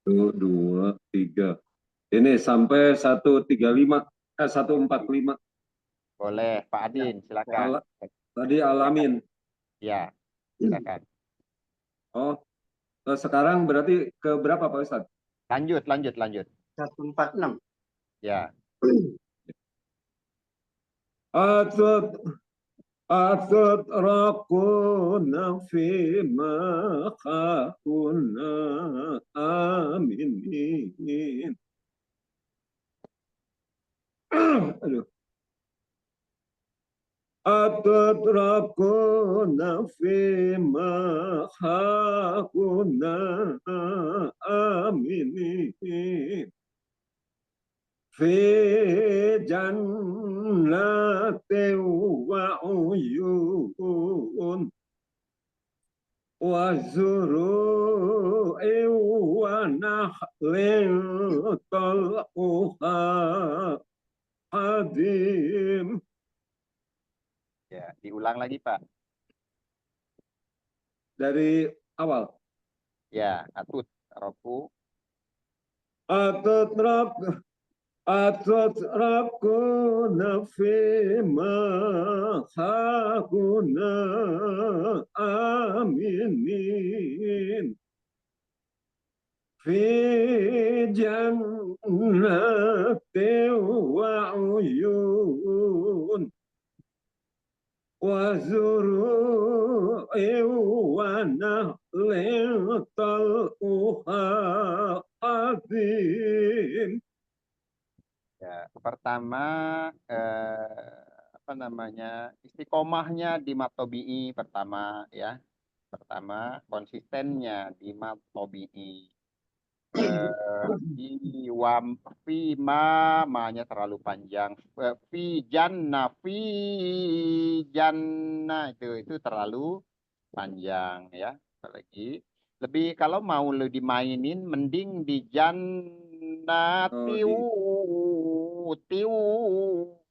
1, 2, 3. Ini sampai 135, 145. Boleh Pak Adin, silakan. Tadi alamin. Ya, silakan. Oh, sekarang berarti ke berapa Pak Ustadz? Lanjut. 146. Ya. أتتركون فيما كنا آمنين. Aduh. أتتركون فيما هاهنا آمنين في جنات وعيون وزروع ونخل طلعها حديم. Ya, diulang lagi Pak. Dari awal. Ya, atut roku. أتتركون فيما هاهنا آمنين في جنات وعيون وزروع ونخل طلعها حديم. Ya, pertama apa namanya? Istiqomahnya di matobi'i pertama ya. Pertama konsistennya di matobi'i. Di wam fi ma-nya terlalu panjang. Fi janna itu terlalu panjang ya. Apalagi lebih kalau mau lu dimainin mending di Oh, tiu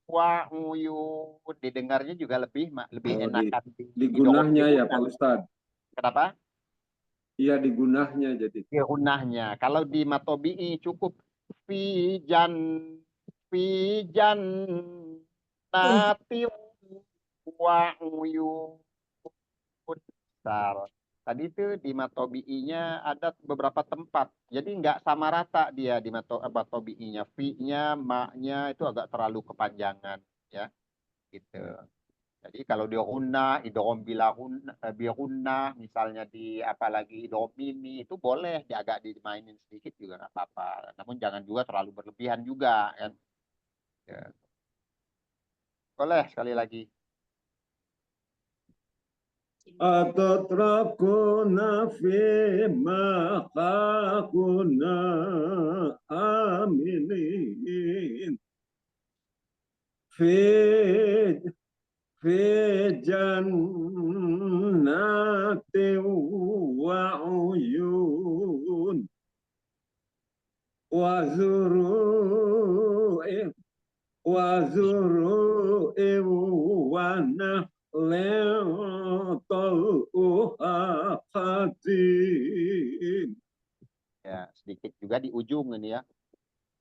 wa uyun. Didengarnya juga lebih oh, enakan di di gunahnya ya Pak Ustadz. Kenapa? Iya di gunahnya jadi. Di gunahnya. Kalau di matobi'i cukup fijan fijan nati wa uyun. Besar. Tadi itu di matobi'inya ada beberapa tempat. Jadi nggak sama rata dia di matobi'inya. Fi-nya, ma-nya itu agak terlalu kepanjangan. Ya, gitu. Jadi kalau di hunna, idgham bi hunna, misalnya di apalagi idgham mimi itu boleh agak dimainin sedikit juga nggak apa-apa. Namun jangan juga terlalu berlebihan juga kan. Ya. Boleh sekali lagi. أتتركون فيما هاهنا آمنين في جنات وعيون وزروع ونخل طلعها حديم. Ya, sedikit juga di ujung ini ya.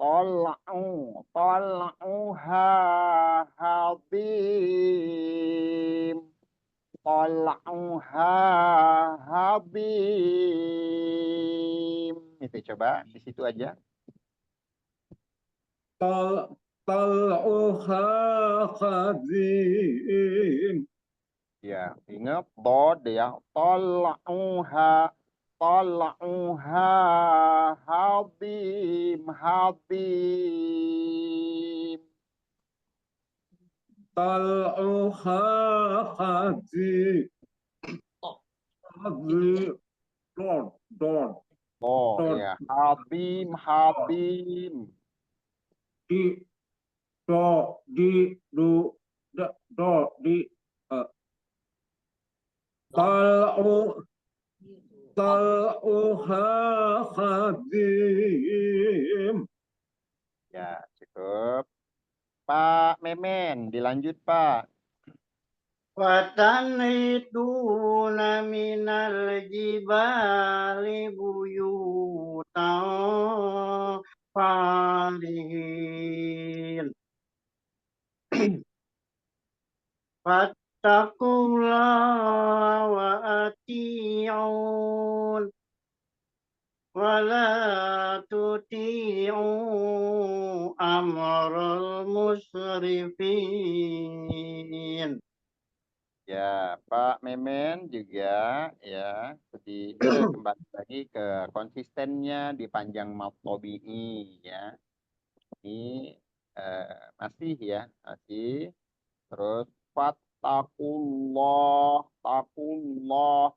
Tol'uha habim. Tol'uha habim. Itu coba di situ aja. طلعها حديم. Ya, ingat bod ya. Tol'uha habim habim. طلعها حديم. حديم. دور Oh ya, habim habim. di do di tal'uha hadim. Ya, cukup. Pak Memen, dilanjut Pak. Watanhituna minal jibali buyutan farihin. Fattaqullaha wa ati'un wa la tuti'u amral musrifin. Ya, Pak Memen juga ya kembali lagi ke konsistennya di panjang matobi'i ya. Ini masih ya, masih terus takullah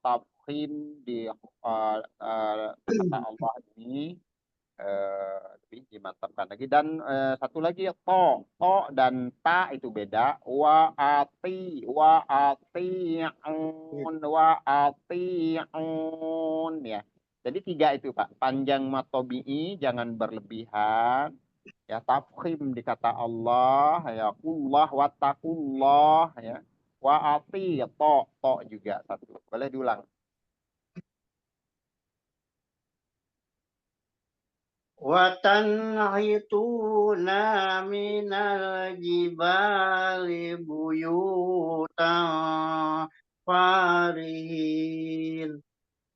tafkhim di kata Allah ini lebih dimantapkan lagi. Dan satu lagi to dan ta itu beda. Wa ati'un ya. Jadi tiga itu Pak. Panjang matobi'i jangan berlebihan. Ya tafkhim di kata Allah ya kullah wattaqullah ya. Wa to juga satu. Boleh diulang. وتنحتون من الجبال بيوتا فارهين.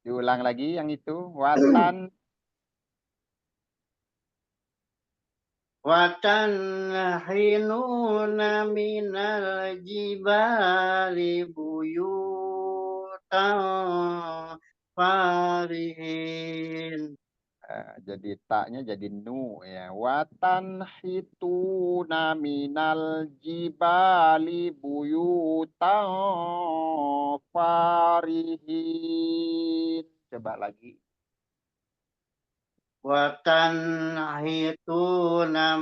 Diulang lagi yang itu. Watan وتنحنون من الجبال بيوتا فارهين. Jadi taknya jadi nu ya. Watan hituna minal jibali buyutan farihin. Coba lagi. وتنحتون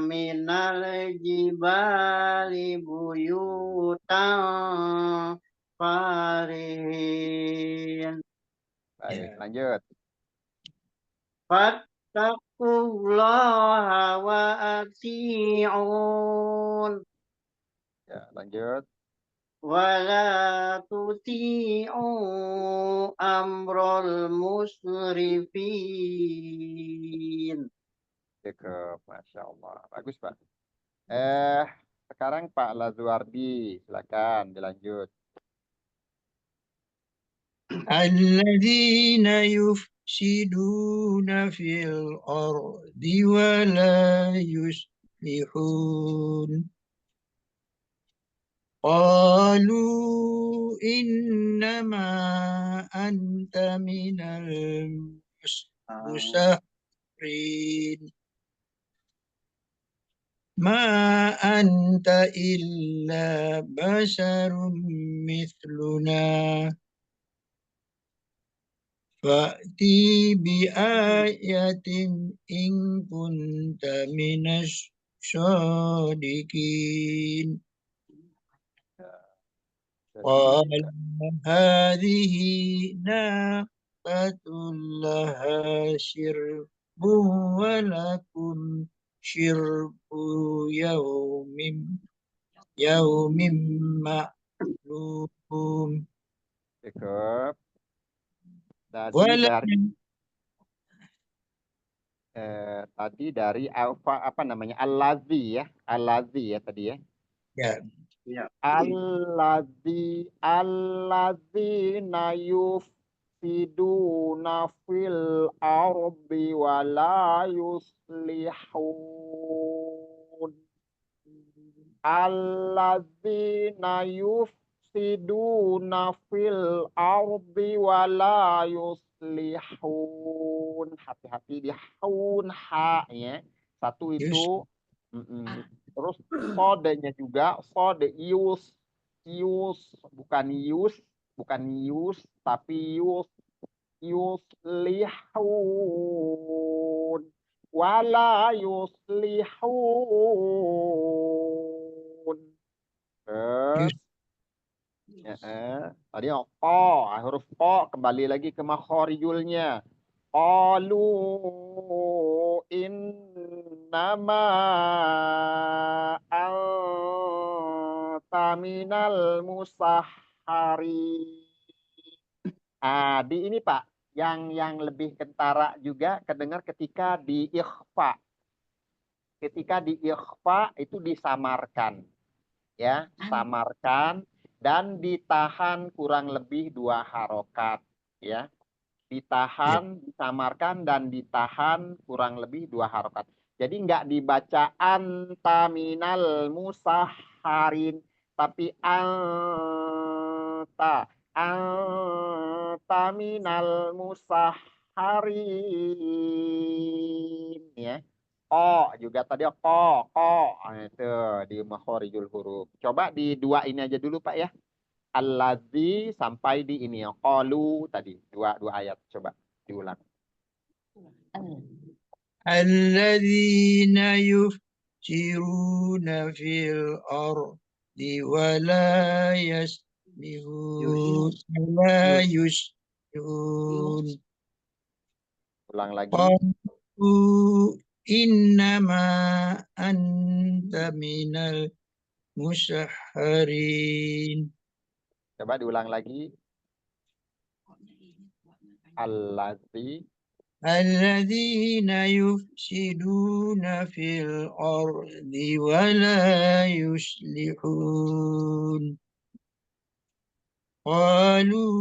من الجبال بيوتا فارهين. Baik, lanjut. فاتقوا الله وأطيعون Ya, lanjut. ولا تطيعوا أمر المسرفين. Cakep, Masya Allah. Bagus, Pak. Sekarang Pak Lazuardi, silakan dilanjut. الذين يفسدون في الأرض ولا يصلحون قالوا إنما أنت من المسحرين ما أنت إلا بشر مثلنا فأتي بآية إن كنت من الصادقين قال هذه ناقة لها شرب ولكم شرب يوم معلوم Cakep. Tadi dari apa namanya? Al-ladzi ya. Al-ladzi ya tadi ya. Ya, Alladzina yufsiduna fil ardi wa la yuslihun. Alladzina yufsiduna fil ardi wa la yuslihun. Hati-hati di haun ha ya. Satu itu terus sodenya juga sode ius bukan yus tapi yuslihun wala yuslihun. Terus tadi huruf ko kembali lagi ke makhorijulnya. Qalu innama anta minal musahhari. Di ini Pak, yang lebih kentara juga kedengar ketika di ikhfa. Ketika di ikhfa itu disamarkan. Ya, samarkan dan ditahan kurang lebih 2 harokat. Ya. Ditahan, disamarkan, dan ditahan kurang lebih 2 harokat. Jadi nggak dibaca anta minal musahharin, tapi anta minal musahharin. Ya. Juga tadi ko. Itu di makhorijul huruf. Coba di 2 ini aja dulu Pak ya. Alladzi sampai di ini ya. Qalu tadi dua ayat coba diulang. الذين يفسرون في الأرض ولا يصلحون ولا يصلحون Ulang lagi. قالوا إنما أنت من المسحرين Coba diulang lagi. Alladzi الذين يفسدون في الأرض ولا يصلحون قالوا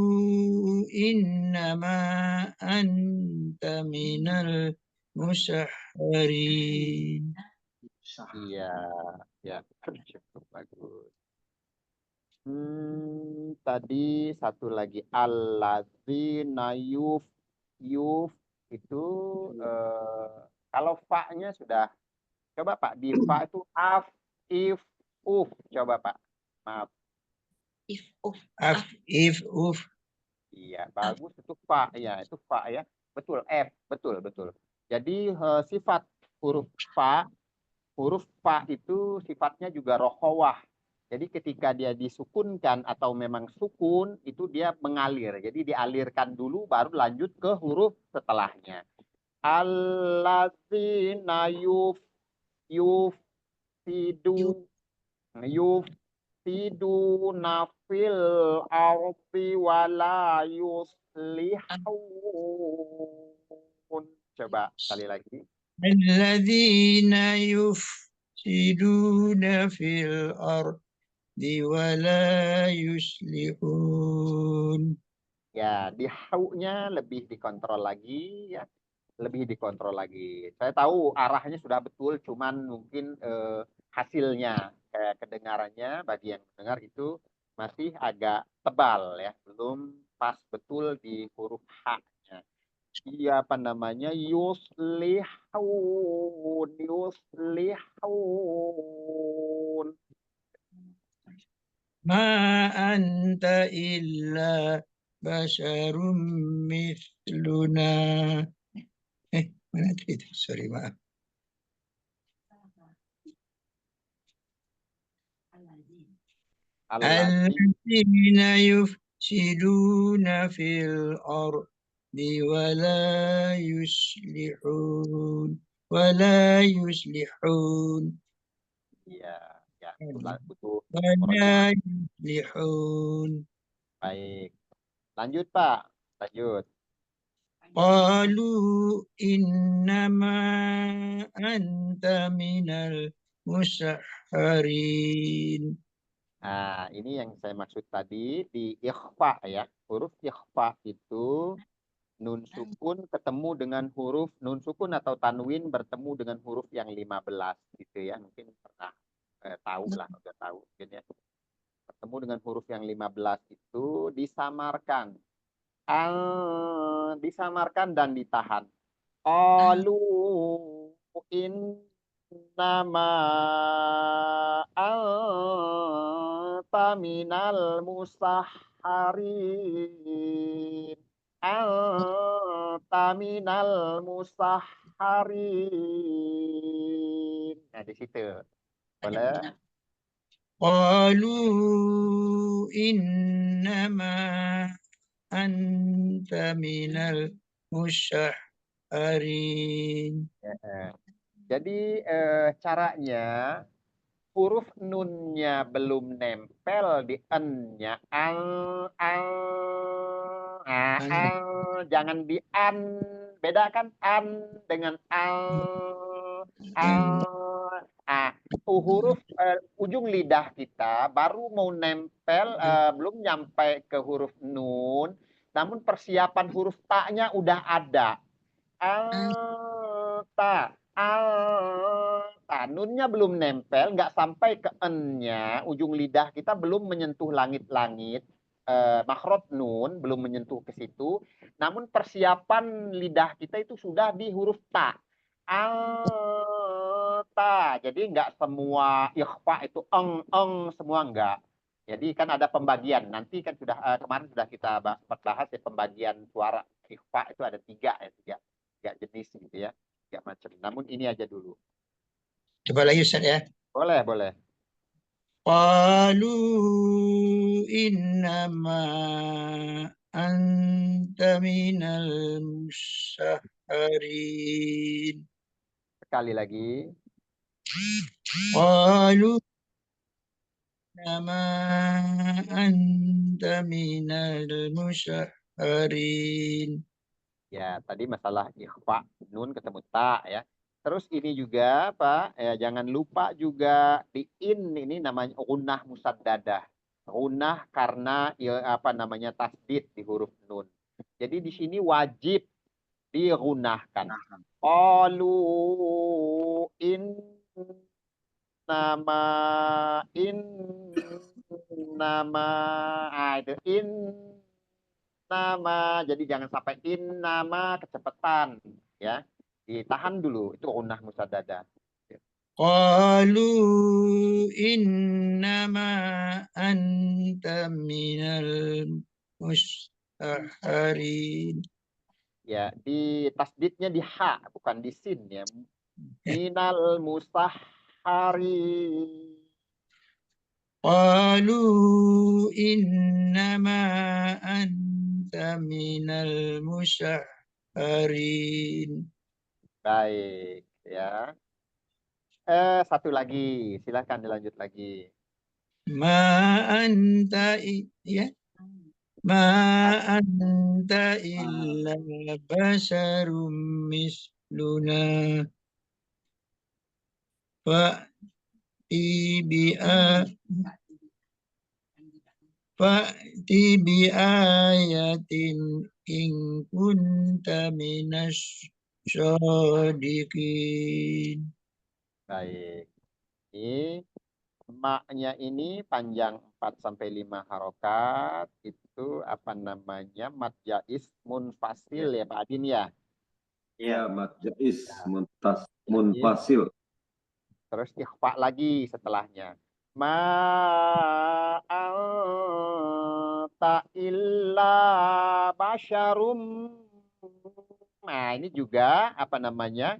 إنما أنت من المسحرين iya ya cukup bagus. Tadi satu lagi alladzina yuf itu kalau fa-nya sudah coba Pak di fa itu af if uf coba Pak. Maaf. if uf Iya, bagus itu fa ya, itu fa ya. Betul, f, betul, betul. Jadi sifat huruf fa itu sifatnya juga rokhawah. Jadi ketika dia disukunkan atau memang sukun itu dia mengalir. Jadi dialirkan dulu baru lanjut ke huruf setelahnya. Alladzina yufsiduna fil ardi wala yuslihun. Coba sekali lagi. الذين يفسدون في الأرض ولا يصلحون Ya, di hau-nya lebih dikontrol lagi ya. Lebih dikontrol lagi. Saya tahu arahnya sudah betul, cuman mungkin hasilnya kedengarannya bagi yang mendengar itu masih agak tebal ya, belum pas betul di huruf H-nya. Iya apa namanya? Yuslihun. ما أنت إلا بشر مثلنا mana itu? Sorry, maaf. الذين يفسدون في الأرض ولا يصلحون Iya, ya, butuh ولا يصلحون baik. Lanjut Pak, lanjut. قالوا إنما أنت من المسحرين Nah, ini yang saya maksud tadi di ikhfa ya. Huruf ikhfa itu nun sukun ketemu dengan huruf nun sukun atau tanwin bertemu dengan huruf yang 15 gitu ya. Mungkin pernah tahu lah, udah tahu mungkin ya. Bertemu dengan huruf yang 15 itu disamarkan. Disamarkan dan ditahan. Qalu innama anta minal musahharin. Anta minal musahharin. Nah, di situ. Boleh? قالوا إنما أنت من المسحرين Jadi caranya huruf nunnya belum nempel di n-nya jangan di an, bedakan an dengan huruf ujung lidah kita baru mau nempel belum nyampe ke huruf nun, namun persiapan huruf ta-nya udah ada. Alta, nunnya belum nempel, nggak sampai ke n-nya, ujung lidah kita belum menyentuh langit-langit, makhraj nun belum menyentuh ke situ, namun persiapan lidah kita itu sudah di huruf ta. Alta, jadi nggak semua ikhfa itu eng semua nggak. Jadi kan ada pembagian. Nanti kan sudah kemarin sudah kita sempat bahas ya pembagian suara ikhfa itu ada tiga jenis gitu ya, tiga macam. Namun ini aja dulu. Coba lagi Ustaz ya. Boleh. Qalu innama anta minal musahharin. Sekali lagi. Qalu innama anta minal musahharin. Ya, tadi masalah ikhfa, nun ketemu ta ya. Terus ini juga Pak, jangan lupa juga di ini namanya gunnah musaddadah. Gunnah karena apa namanya tasdid di huruf nun. Jadi di sini wajib digunahkan. Qalu in itu jadi jangan sampai nama kecepatan ya, ditahan dulu, itu gunnah musaddadah. Qalu innama anta minal musahharin. Ya, di tasdidnya di ha bukan di sin ya. Minal musahhari. Qalu innama anta minal musahharin. Baik ya. Satu lagi, silakan dilanjut lagi. Ma anta ya. Ma anta illa basharum misluna. Fa'ti biayatin in kunta minas shadiqin. Baik. Ini maknya ini panjang 4 sampai 5 harokat. Itu apa namanya? Mad jaiz munfasil ya Pak Adin ya. Ya, mad jaiz Jaiz. munfasil. Terus ikhfa lagi setelahnya. Ma anta illa basyarum. Nah, ini juga apa namanya?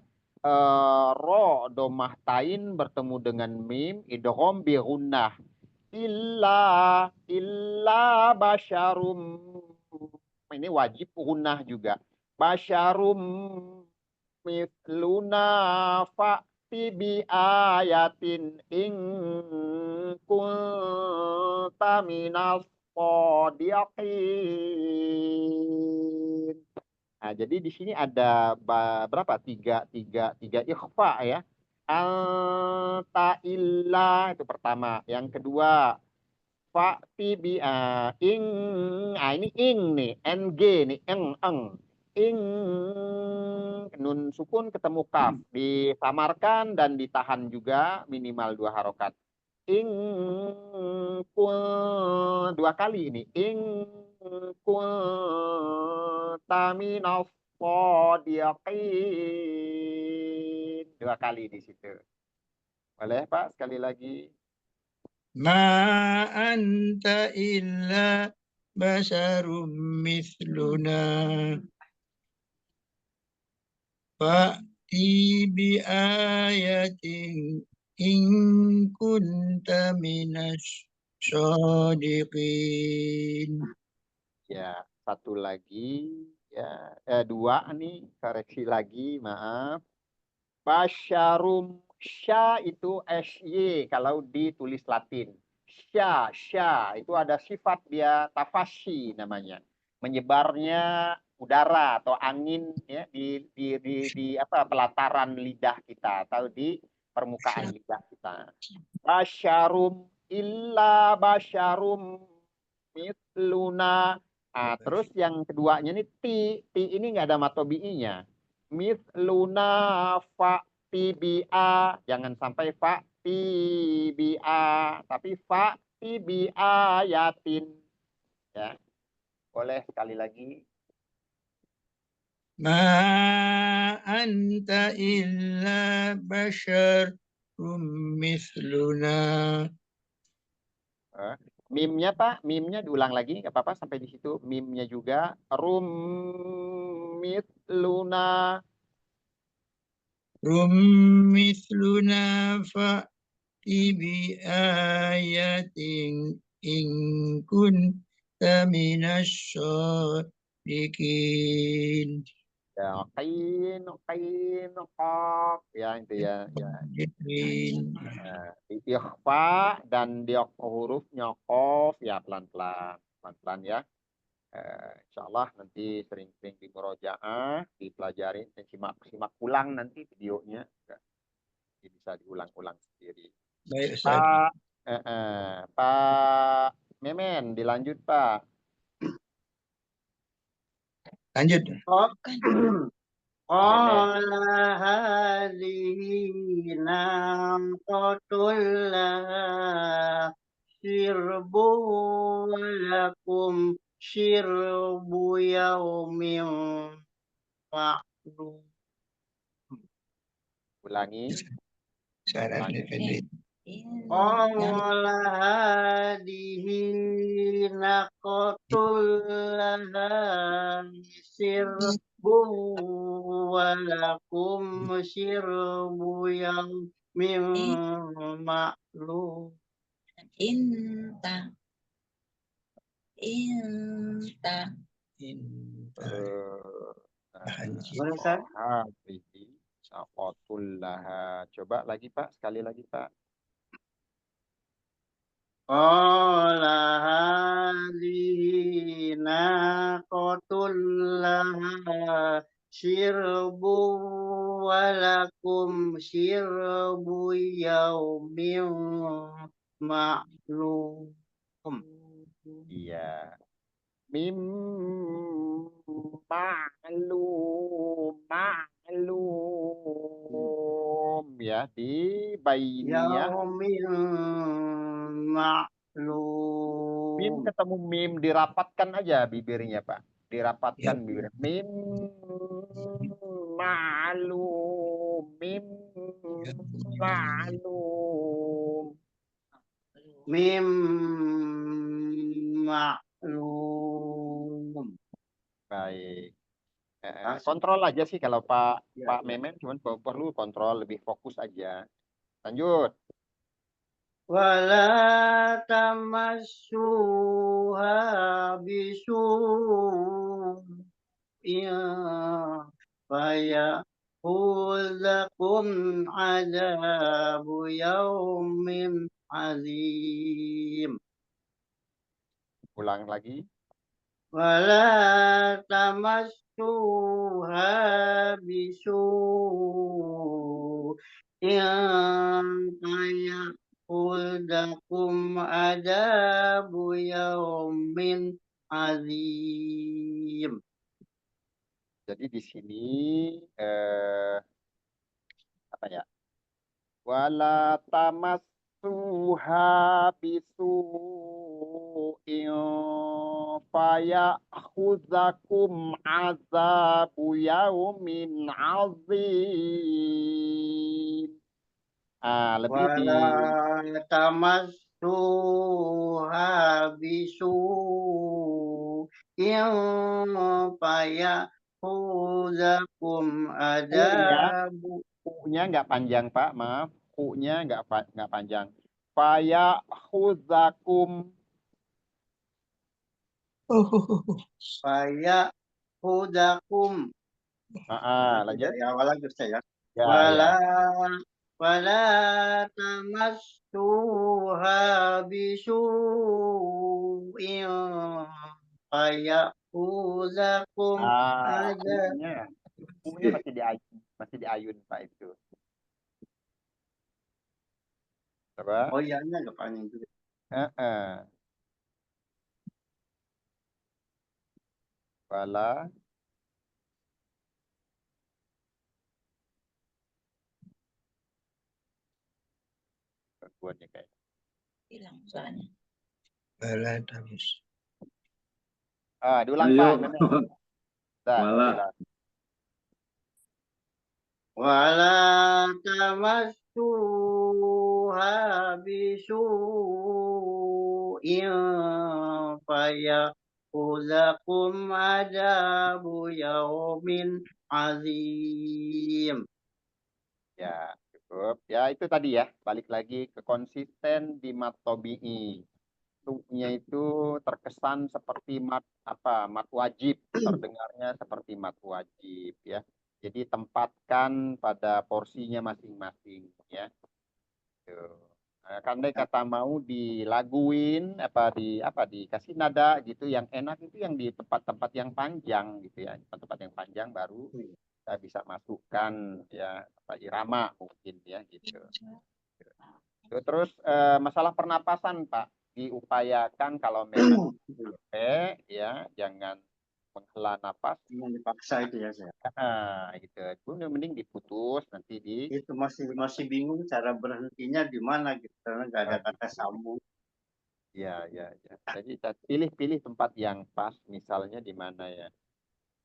Ro domah tain bertemu dengan mim idgham bi gunnah. Illa basyarum. Ini wajib gunnah juga. Basyarum misluna fa'ti bi ayatin in kunta minas shadiqin. Nah, jadi di sini ada berapa? Tiga ikhfa ya. Anta illa itu pertama. Yang kedua, fa'ti bi ing. Nah, ini ing nih, ng nih, eng. Ing nun sukun ketemu kaf, disamarkan dan ditahan juga minimal 2 harokat. Ing kun 2 kali ini. Ing kunta minas shadiqin. 2 kali di situ. Boleh Pak sekali lagi? Ma anta illa basharum mithluna. Fa'ti bi ayatin in kunta minas shadiqin. Ya, satu lagi ya, 2 nih koreksi lagi, maaf. Basyarum sya itu sy kalau ditulis Latin. Sya itu ada sifat dia tafasyi namanya. Menyebarnya udara atau angin ya di apa pelataran lidah kita atau di permukaan lidah kita. Basyarum illa basyarum misluna. Nah, terus yang keduanya ini ti ini nggak ada matobi'inya. Misluna fa'ti bi'a, jangan sampai fa'ti bi'a, tapi fa'ti bi'ayatin. Ya, boleh sekali lagi. Ma anta illa basharum mithluna. Mimnya Pak, mimnya diulang lagi nggak apa-apa sampai di situ. Mimnya juga mitluna. mithluna fa'ti bi ayatin in kunta minasyadiqin. Ya, qaf. Ya, itu ya. Ya. Di ikhfa dan di hurufnya qaf ya pelan-pelan. Pelan-pelan ya. Insya Allah nanti sering-sering di murojaah, dipelajarin, dan simak ulang nanti videonya. Jadi bisa diulang-ulang sendiri. Baik, Ustaz. Pak, Pak Memen, dilanjut Pak. Lanjut. قال هذه ناقة لها شرب ولكم شرب يوم معلوم. Ulangi. Saran Effendi. قال هذه ناقة لها شرب ولكم شرب يوم معلوم. Inta. Boleh, Ustaz? Coba lagi Pak, sekali lagi Pak. قال هذه ناقة لها شرب ولكم شرب يوم معلوم. Iya. Mim ma'lum ya di bainiyah. يوم Mim معلوم. ketemu mim dirapatkan aja bibirnya Pak. Dirapatkan bibirnya. Mim ma'lum. Mim ma'lum. ميم معلوم. Baik. Langsung. Kontrol aja sih kalau Pak Ya, Pak ya. Memen, cuman perlu kontrol lebih fokus aja. Lanjut. ولا تمسوها بسوء فيأخذكم عذاب يوم عظيم. Ulang lagi. ولا تمسوها بسوء فيأخذكم عذاب يوم عظيم. Jadi di sini apa ya? Wala tamassuha bisu'in faya'khuzakum azabu yaumin azim. Lebih di ولا تمسوها بسوء فيأخذكم عذاب. U-nya nggak panjang Pak, maaf. U-nya nggak panjang. Faya'khuzakum. فيأخذكم. Lanjut. Ya, lagi saya. Ya, ولا ya. ولا تمسوها بسوء فيأخذكم عذاب. U-nya masih diayun Pak itu. Coba. Oh iya, ini agak panjang juga. Wala gangguannya kayak. Hilang soalnya. Diulang Ayo. Pak. Wala. ولا تمسوها بسوء fayaqulakum adabu yaumin azim. Ya, cukup. Ya, itu tadi ya. Balik lagi ke konsisten di mat tobi'i. Nya itu terkesan seperti mat wajib, terdengarnya seperti mat wajib ya. Jadi tempatkan pada porsinya masing-masing ya. Tuh. Nah, karena kata mau dilaguin dikasih nada gitu yang enak itu yang di tempat-tempat yang panjang gitu ya. Tempat-tempat yang panjang baru kita bisa masukkan ya irama mungkin ya gitu. Terus masalah pernapasan Pak, diupayakan kalau memang capek ya jangan menghela napas. Yang dipaksa itu ya saya. Gitu. Itu mending diputus nanti di. Itu masih bingung cara berhentinya di mana gitu karena nggak ada kata sambung. Ya. Jadi kita pilih-pilih tempat yang pas, misalnya di mana ya.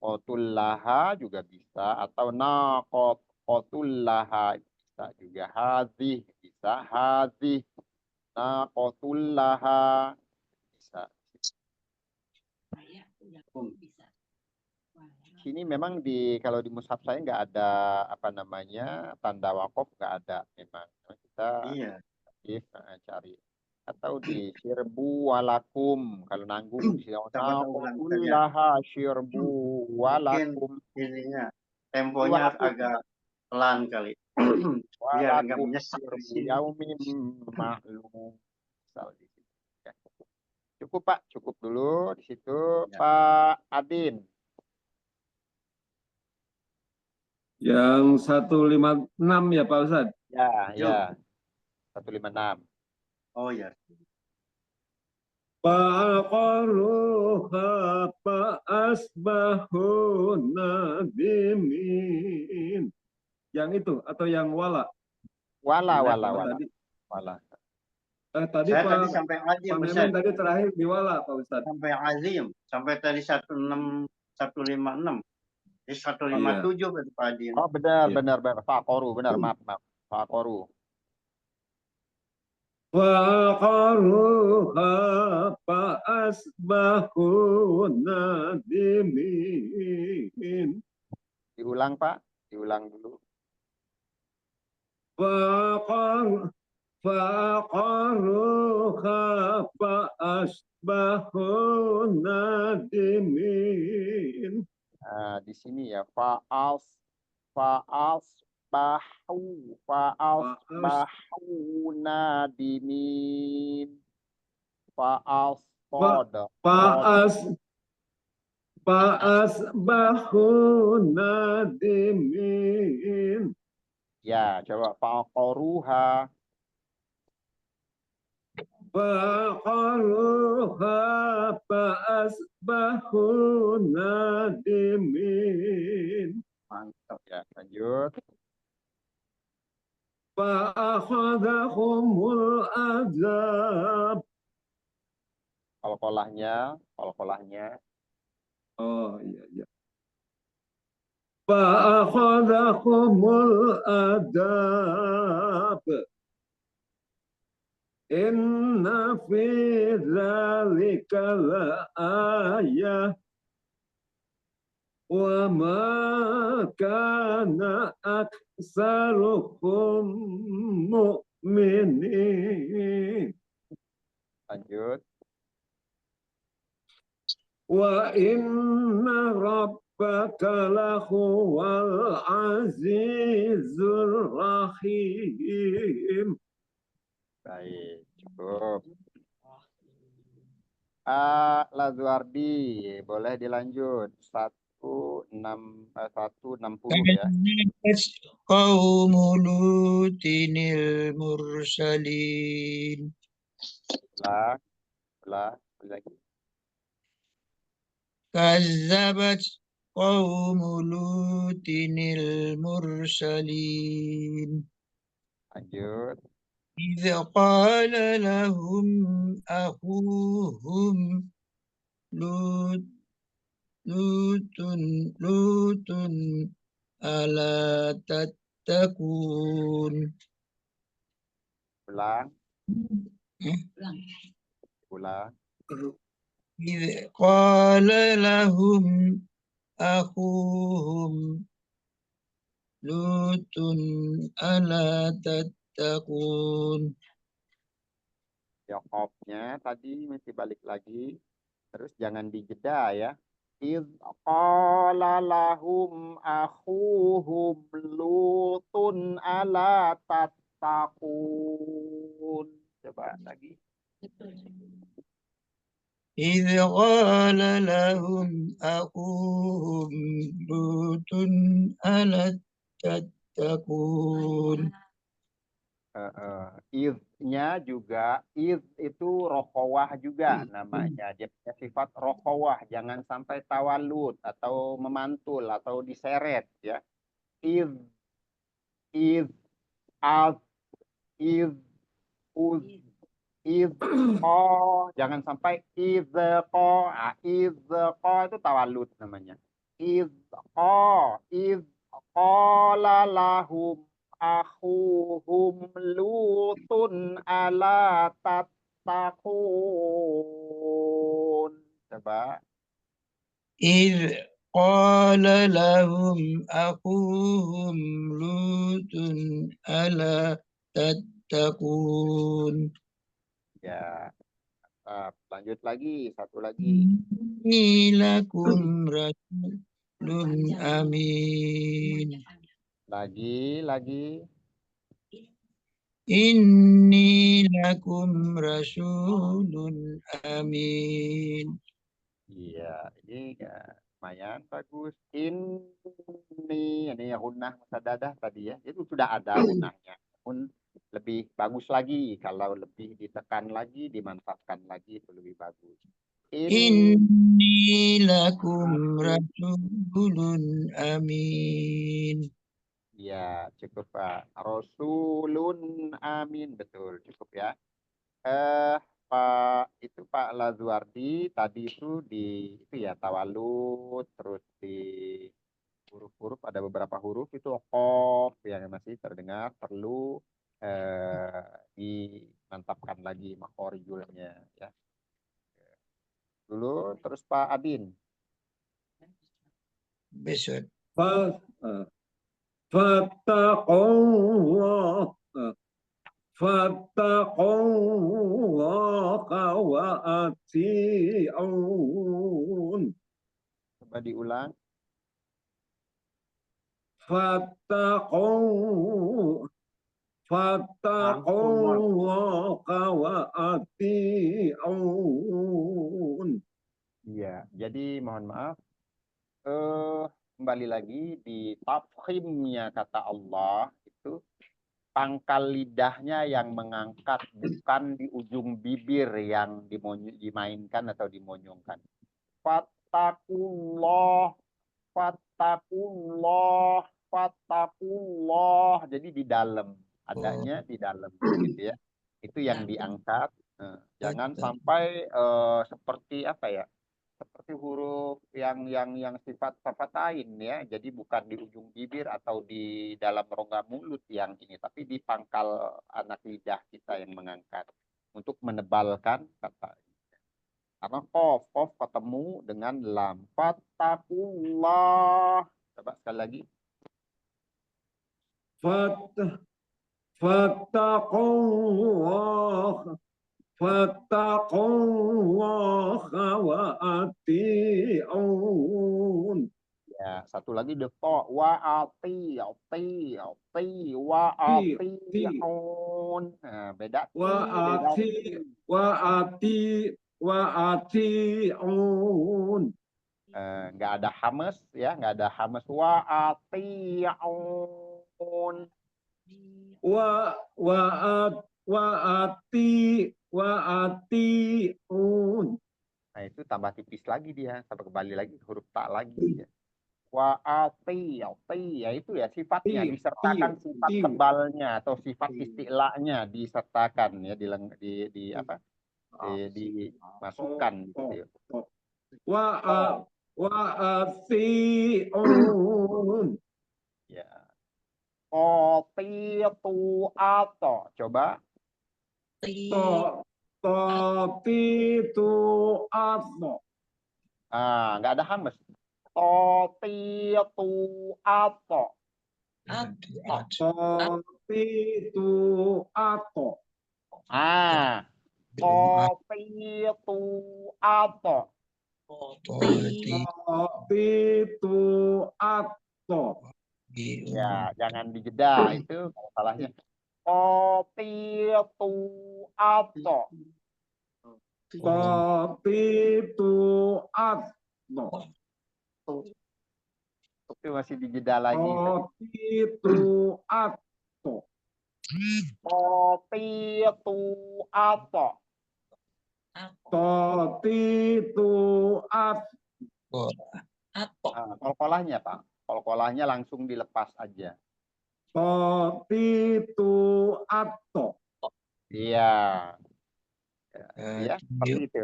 Qotullaha juga bisa atau naqotullaha bisa juga, hadih bisa, hadih naqotullaha bisa. Bisa. Sini memang kalau di mushaf saya nggak ada tanda wakaf, nggak ada memang. Kita Iya. cari atau di syirbu walakum kalau nanggung Coba ulang saja. kullaha syirbu walakum Ininya temponya agak pelan kali. Biar nggak walakum menyesal di syirbu sini. yaumin ma'lum. Misal di situ. Ya. Cukup Pak, cukup dulu di situ Ya. Pak Adin. Yang 156 ya Pak Ustadz? Ya. 156. Oh ya. Fa'aqaruha fa'asbahu nadimin. Yang itu atau yang wala? Wala. Tadi Saya Pak, tadi sampai azim, Pak Ustaz. Memen tadi terakhir di wala Pak Ustadz. Sampai azim. Sampai tadi 156. Jadi 157 berarti Pak Adin. Oh benar. Iya. Faqaru benar, maaf. Faqaru. Fa'aqaruha fa'asbahu nadimin. Diulang Pak, diulang dulu. Fa'aqaruha fa'asbahu nadimin. Nah, di sini ya fa'asbahu nadimin. Fa'asbahu nadimin. Ya, coba fa'aqaruha. Fa'aqaruha fa'asbahu nadimin. Mantap. Ya, lanjut. Fa'akhadhahumul azab. Qalqalahnya. Oh iya. Fa'akhadhahumul azab. Inna fi dzalika la'ayah. Wa ma kana aktsaruhum mu'minin. Lanjut. Wa inna rabbaka lahuwal azizur rahim. Baik, cukup. Lazuardi, boleh dilanjut. 160 ya. قوم لوط المرسلين Ulang lagi. كذبت قوم لوط المرسلين Lanjut. إذ قال لهم أخوهم لوط ألا تتقون Ulang. Ulang. Ulang. إذ قال لهم أخوهم لوط ألا تتقون. Ya qafnya tadi mesti balik lagi. Terus jangan dijeda ya. Idh qala lahum akhuhum lutun ala tattaqun. Coba lagi. إذ قال لهم أخوهم لوط ألا تتقون. Idh-nya juga, idh itu rokhawah juga namanya. Dia punya sifat rokhawah. Jangan sampai tawalud atau memantul atau diseret ya. Idh, idh, ad, idh, uz, idh, jangan sampai idhqa. Idhqa itu tawalud namanya. Idhqa lahum akhuhum lutun ala tattaqun. Coba. إذ قال لهم أخوهم لوط ألا تتقون. Ya, lanjut lagi, satu lagi. إني لكم رسول أمين. Lagi. إني لكم رسول أمين. Iya, ini ya, lumayan bagus. Ini gunnah musadadah tadi ya. Itu sudah ada gunnahnya. Namun lebih bagus lagi kalau lebih ditekan lagi, dimantapkan lagi itu lebih bagus. إني لكم رسول أمين. Ya, cukup Pak. Rasulun amin, betul, cukup ya. Pak Lazuardi tadi itu itu ya tawalud, terus di huruf-huruf ada beberapa huruf itu qaf yang masih terdengar perlu dimantapkan lagi makhorijulnya ya. Dulu terus Pak Abin. Besok. Fattaqullah fattaqullaha wa ati'un. Coba diulang. Fattaqullaha wa ati'un. Iya, jadi mohon maaf. Kembali lagi di tafkhimnya kata Allah itu pangkal lidahnya yang mengangkat, bukan di ujung bibir yang dimainkan atau dimonyongkan. Fattakullah, fattakullah, fattakullah. Jadi di dalam, adanya di dalam, gitu ya. Itu yang diangkat. Jangan sampai seperti apa ya? Seperti huruf yang sifat safatain ya. Jadi bukan di ujung bibir atau di dalam rongga mulut yang ini, tapi di pangkal anak lidah kita yang mengangkat untuk menebalkan kata. Karena kof ketemu dengan lam. Fattakullah. Coba sekali lagi. Fattaqullah fattaqullaha wa ati'un. Ya, satu lagi deto wa ati'un. Nah, beda Ati'un. nggak ada hamas ya, nggak ada hamas wa ati'un. Wa ati'un. Nah, itu tambah tipis lagi dia, sampai kembali lagi ke huruf ta lagi ya. Wa ati ya itu ya sifatnya disertakan sifat tebalnya atau sifat istilahnya disertakan ya dimasukkan gitu ya. Wa ati'un. Ya. Qatitu ato. Coba. Tatitu atno. Nggak ada hamas. Totitu ato. Tatitu ato. Totitu ato. Tatitu ato. Ya, jangan dijeda itu salahnya. Totitu ato. Tatitu atno. Itu masih dijeda lagi. Tatitu atno. Totitu ato. Tatitu atno. Kol-kolahnya, Pak. Kol-kolahnya langsung dilepas aja. Tatitu atno. Iya. Ya, seperti itu.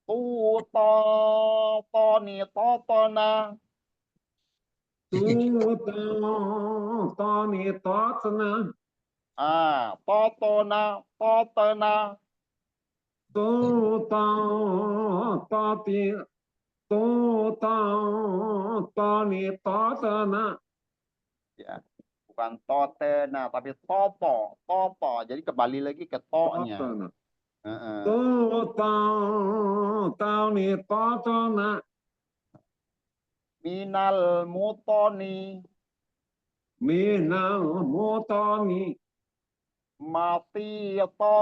Tuto, toni, totona. Tuto, toni, totna. Totona, totona. Tuto, toti, tuto, toni, totna. Ya, bukan totena, tapi toto, toto. Jadi kembali lagi ke to-nya. Totna. Tuto, toni, totna. Minal mutoni, Minal mutoni. mati to,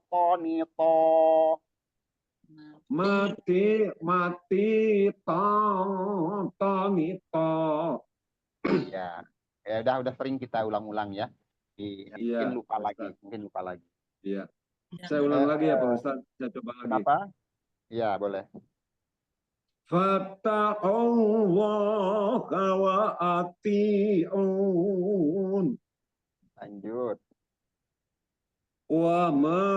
toni to. Mati, mati, toni, to. Ya, udah sering kita ulang-ulang ya. Mungkin Iya, lupa Ustaz. lagi, mungkin lupa lagi. Iya. Saya ulang lagi ya Pak Ustaz. Saya coba lagi. Kenapa? Ya, boleh. Fattaqullaha wa ati'un. Lanjut. Wa ma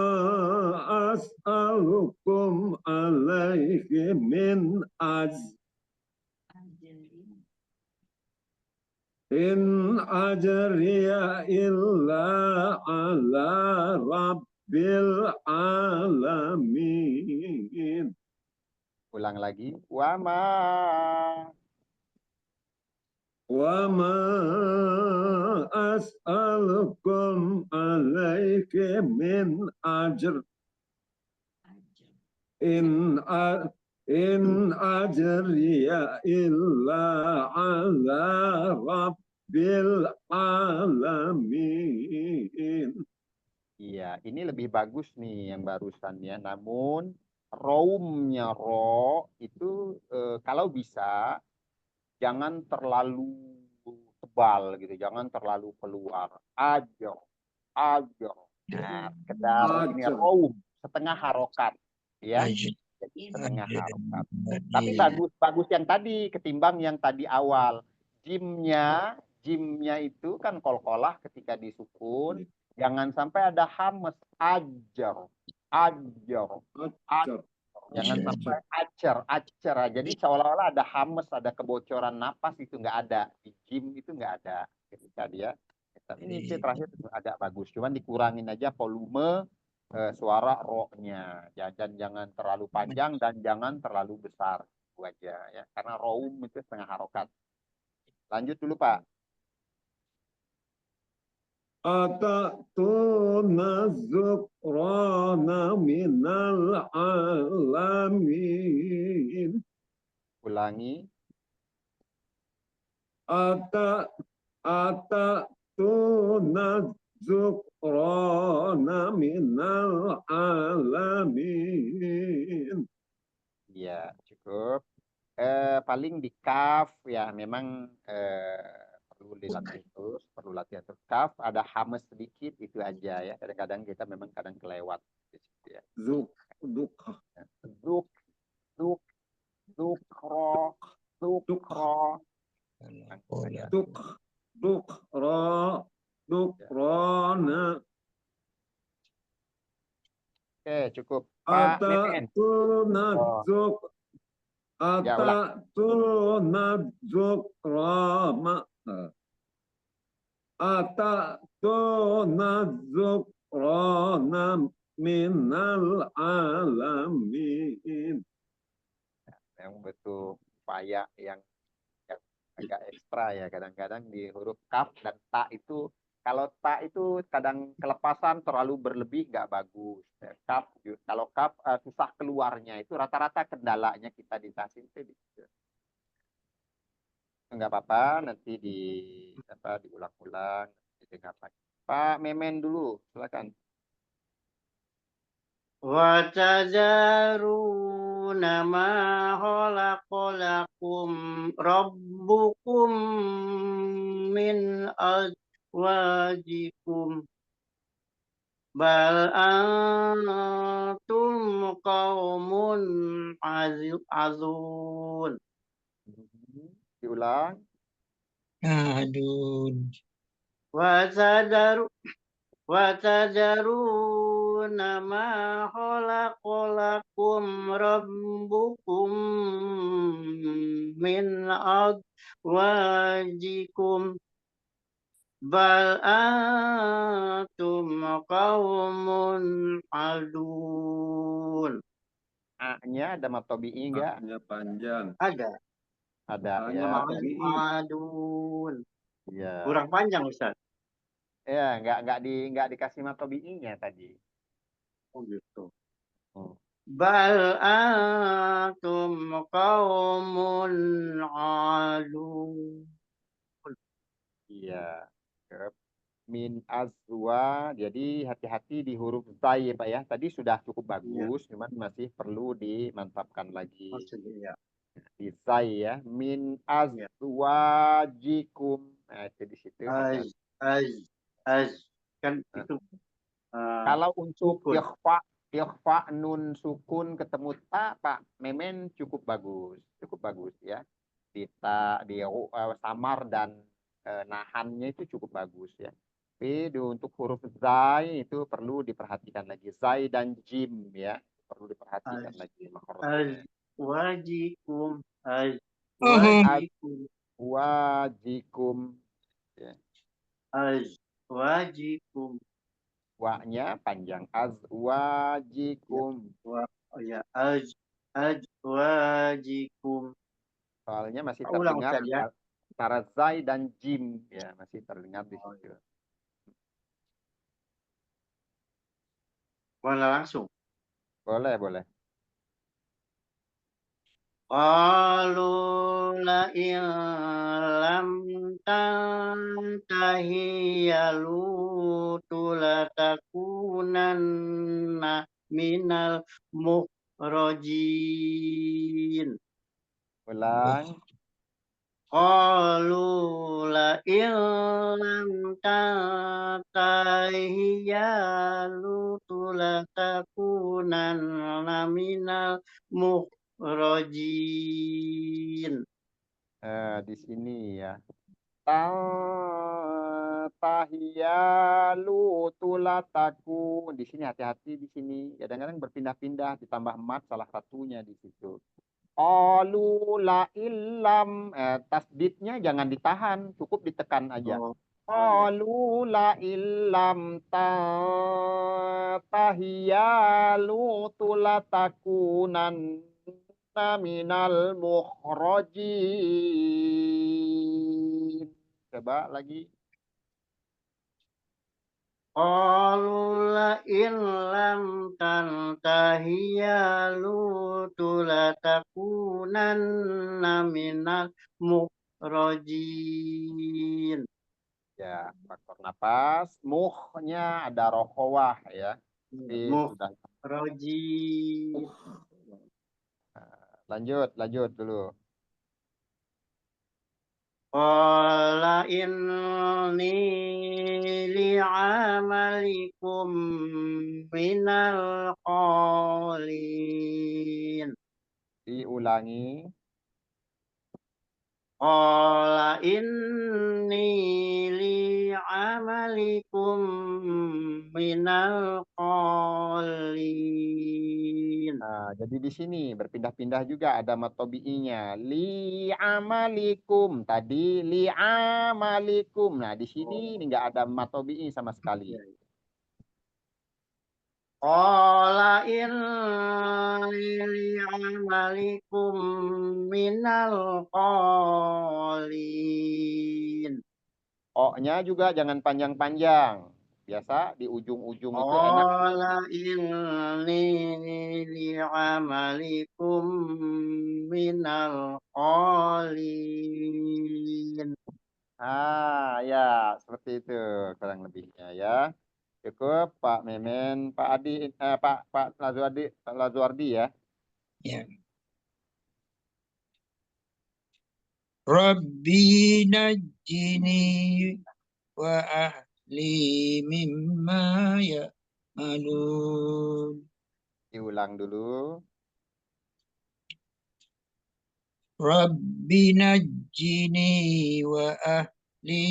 as'alukum alaihi min in ajriya illa ala rabbil alamin. Ulang lagi. Wama. Wa ma as'alukum alaihi min ajr in ajriya illa ala rabbil alamin. Iya, ini lebih bagus nih yang barusan ya. Namun raumnya ro itu kalau bisa jangan terlalu tebal gitu, jangan terlalu keluar. Ajo, ajo. Nah, sekedar ini Ajo. raum setengah harokat, ya. Jadi setengah harokat. Tapi bagus yang tadi ketimbang yang tadi awal. Jimnya itu kan kolkolah ketika disukun. Jangan sampai ada hamas, ajar. Jangan sampai acer. Jadi seolah-olah ada hamas, ada kebocoran napas, itu nggak ada. Di jim itu nggak ada ketika dia. Ini terakhir agak bagus. Cuman dikurangin aja volume suara ro-nya. Jangan terlalu panjang dan jangan terlalu besar. Itu aja ya. Karena roum itu setengah harokat. Lanjut dulu Pak. Atatuna zukrana minal alamin. Ulangi. Atatuna zukrana minal alamin. Ya, cukup. Paling di kaf ya memang perlu latihan terus. Kaf ada hamas sedikit itu aja ya. Kadang-kadang kita memang kadang kelewat di situ ya. Dukrona. Oke, cukup. Pak Menen. Atatuna zukrama. Atatuna zukrana minal alamin. Yang butuh upaya yang agak ekstra ya. Kadang-kadang di huruf kaf dan ta itu, kalau ta itu kadang kelepasan terlalu berlebih nggak bagus. Ya, kalau kaf susah keluarnya, itu rata-rata kendalanya kita di tahsin itu. Nggak apa-apa, nanti diulang-ulang, didengar lagi. Pak Memen dulu, silakan. Wa tajaruna ma khalaqalakum rabbukum min azwajikum bal antum qaumun azun. Diulang. Adun. Watajaruna ma khalaqalakum rabbukum min azwajikum bal antum qaumun adun. A-nya ada matobi'i enggak? A-nya panjang. Ada Ada A-nya ya. matobi'i. adun. Iya. Kurang panjang Ustaz. Ya, nggak dikasih matobi'inya tadi. Oh gitu. Hmm. Bal antum qaumun adun. Iya. Min azwa, jadi hati-hati di huruf zai ya Pak ya. Tadi sudah cukup bagus, cuman masih perlu dimantapkan lagi. Maksudnya ya. Di zai ya. Min Ya. azwajikum. Nah, itu di situ. Az kan itu Kalau untuk sukun. ikhfa nun sukun ketemu ta Pak Memen cukup bagus ya. Di samar dan nahannya itu cukup bagus ya. Tapi untuk huruf zai itu perlu diperhatikan lagi, zai dan jim ya, perlu diperhatikan Az lagi makhrajnya. wajikum az Oh, wajikum Wajikum ya. az wajikum Wa-nya panjang, ya. azwajikum. Oh ya az wajikum. Soalnya masih Ulang terdengar Ustaz ya. antara zai dan jim ya, masih terdengar di Oh, situ. Mana langsung. Boleh. Qalu la in lam tantahi ya lutu latakunanna minal mukhrajin. Ulang. Qalu la in lam tantahi ya lutu latakunanna minal mukhrajin. Di sini ya. Tahiyalu tulataku. Di sini hati-hati di sini. Kadang-kadang berpindah-pindah ditambah mat salah satunya di situ. Qalu la illam, tasdidnya jangan ditahan, cukup ditekan aja. Oh, iya. Qalu la illam tahiyalu tulatakunan minal mukhrajin. Coba lagi. Qalu la in lam tantahi ya lutu latakunanna minal mukhrajin. Ya, faktor napas. Muhnya ada rokhawah ya. Tapi sudah. Mukhrajin. Lanjut dulu. Qala inni li'amalikum minal qalin. Diulangi. Qala inni li'amalikum minal qalin. Nah, jadi di sini berpindah-pindah juga ada matobi'inya. Li amalikum. Tadi li amalikum. Nah, di sini nggak ada matobi'i sama sekali. Ya, ya. Qala inni li'amalikum minal qalin. O-nya juga jangan panjang-panjang. Biasa di ujung-ujung itu enak. Qala inni li'amalikum minal qalin. Ya, seperti itu kurang lebihnya ya. Cukup Pak Memen, Pak Adi, Pak Lazuardi ya. Ya. Rabbi najjini wa ahli mimma ya'malun. Diulang dulu. Rabbi najjini wa ahli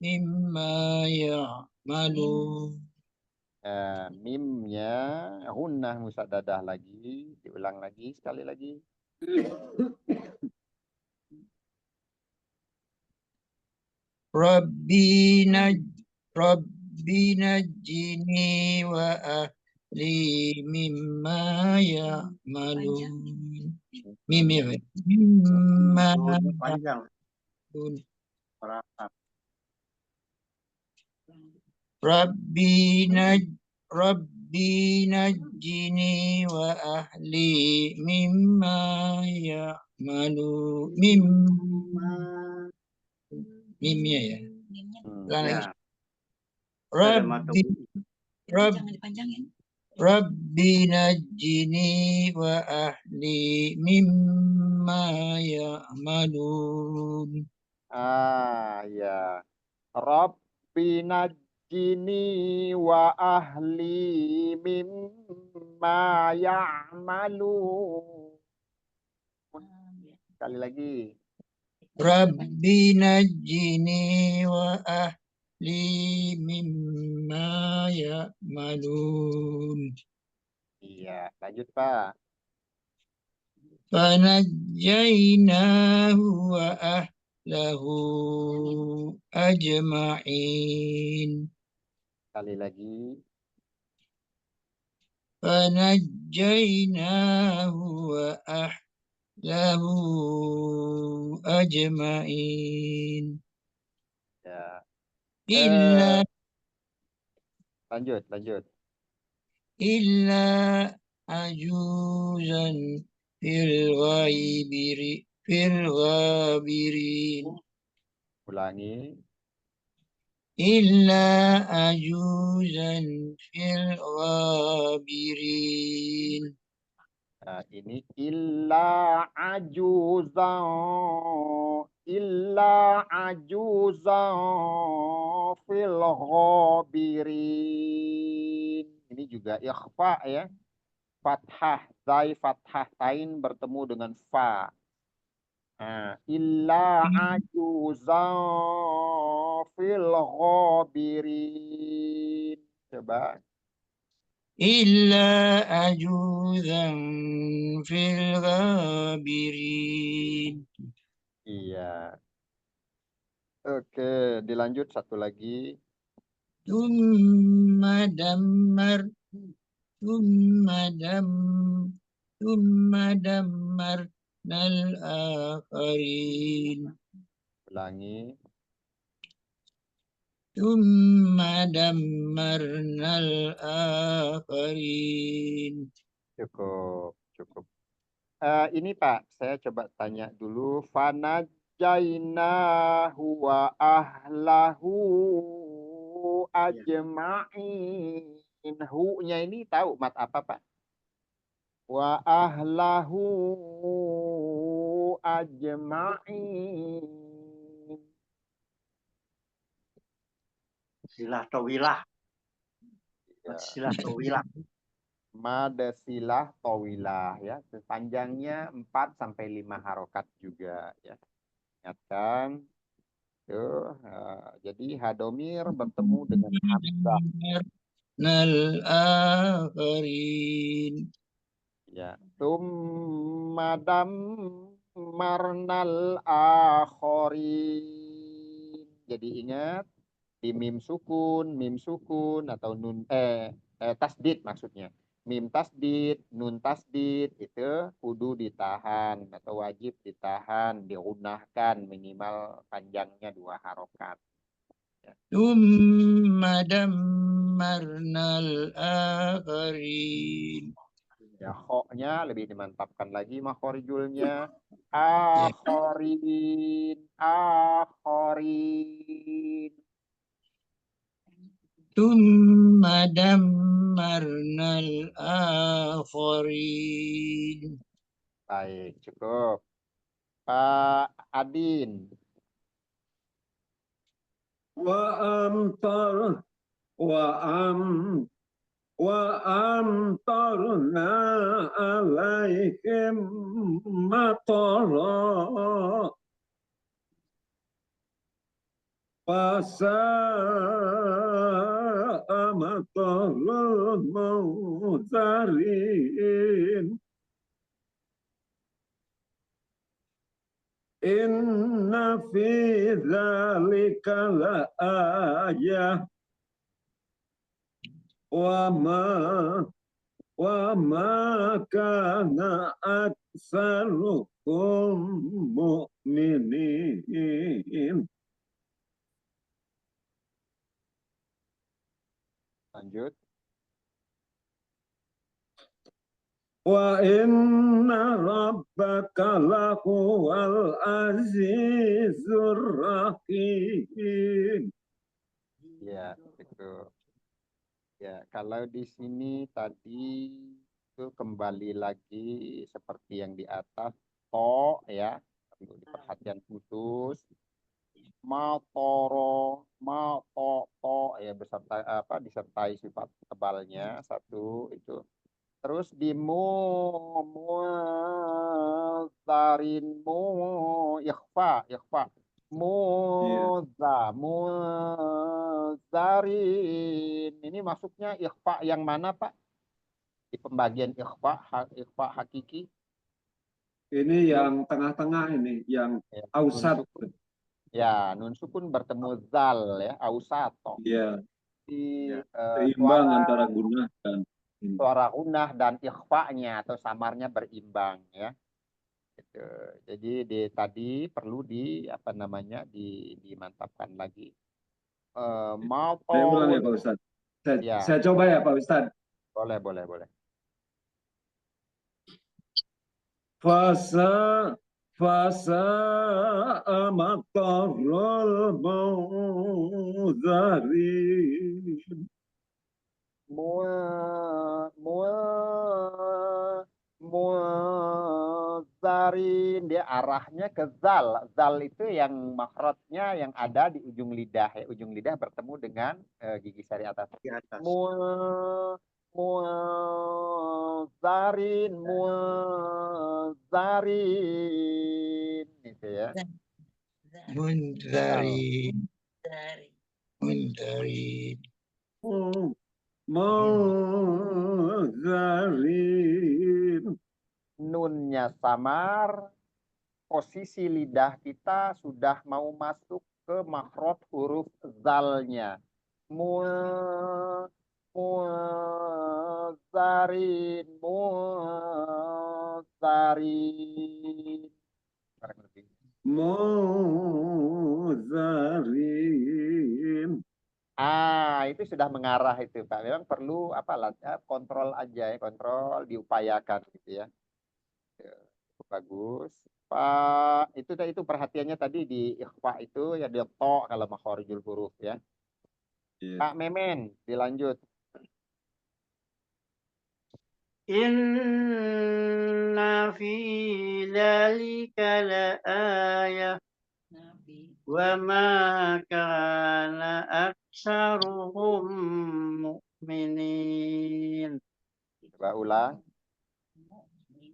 mimma ya'malun. Mimnya hunnah musadadah lagi, diulang lagi sekali lagi. Rabbi najjini wa ahli mimma ya'malun. Mimma Dulunya panjang. ya'malun. Perhatikan. Rabbi najjini wa ahli mimma ya'malun. Mimnya ya. Mimnya Ulang Ya, lagi. ada mata Rabbi jangan dipanjangin. Rabbi najjini wa ahli mimma ya'malun. Ya. Rabbi najjini wa ahli mimma ya'malun. Sekali lagi. Rabbi najjini wa ahli mimma ya'malun. Iya, lanjut Pak. Fanajjaynahu wa ahlahu ajma'in. Sekali lagi. Fanajjaynahu wa ahlahu ajma'in. Ya. Illa Lanjut. illa ajuzan fil ghabirin. Ulangi. Illa ajuzan fil ghabirin. Ini illa ajuzan fil ghabirin. Ini juga ikhfa ya. Fathah zai, fathah tain bertemu dengan fa. Illa ajuzan fil ghabirin. Coba. Illa ajuzan fil ghabirin. Iya. Oke, dilanjut satu lagi. Tumma dammar nal akharin. Ulangi. Tumma dammarnal akharin. Cukup. Ini Pak, saya coba tanya dulu. Fanajainahu wa ahlahu ajma'in. Hu-nya ini tahu mat apa Pak? Wa ahlahu ajma'in. silah tawilah. Ya. Silah tawilah. Madasilah tawilah ya. Panjangnya 4 sampai 5 harokat juga ya. Ingatkan. Tuh, jadi hadomir bertemu dengan hamzah. Nal akharin. Ya, tummadam marnal akhorin. Jadi ingat di mim sukun atau nun tasdid maksudnya. Mim tasdid, nun tasdid itu kudu ditahan atau wajib ditahan, diunahkan minimal panjangnya 2 harokat. ثم دمرنا الآخرين. Ya, ho-nya lebih dimantapkan lagi makhorijulnya. Akhorin, akhorin. ثم دمرنا الآخرين. Baik, cukup. Pak Adin. وأمطرنا عليهم مطرا فساء مطر المنذرين إن في ذلك لآية وما كان أكثركم مؤمنين. Lanjut. وإن ربك لهو العزيز الرحيم. Ya, itu. Ya, kalau di sini tadi itu kembali lagi seperti yang di atas, to ya, perlu diperhatikan khusus. Matoro, to ya beserta apa disertai sifat tebalnya satu itu. Terus di muzarin ikhfa muzarin ini masuknya ikhfa yang mana Pak? Di pembagian ikhfa hakiki. Ini yang tengah-tengah ini, yang Ya, ausat. nun sukun bertemu zal ya, ausato. Ya, Di seimbang antara gunah dan suara gunah dan ikhfa-nya atau samarnya berimbang ya. Gitu. Jadi tadi perlu dimantapkan lagi. saya ulang ya Pak Ustadz. Saya coba ya Pak Ustadz. Boleh. Fasa amatarul mawzarin. Muzarin dia arahnya ke zal. Zal itu yang makhrajnya yang ada di ujung lidah ya. Ujung lidah bertemu dengan gigi sari atas. Di atas. Muzarin gitu ya. Muntarin. Muntarin. Mawzarin. Nunnya samar, posisi lidah kita sudah mau masuk ke makhraj huruf zalnya. Muzarin. Muzarin. Itu sudah mengarah itu Pak. Memang perlu kontrol aja ya, kontrol diupayakan gitu ya. Bagus. Pak, itu perhatiannya tadi di ikhfa itu ya di to kalau makhorijul huruf ya. Pak Memen, dilanjut. Inna fi dzalika laayah wa ma kana aktsaruhum mu'minin. Coba ulang.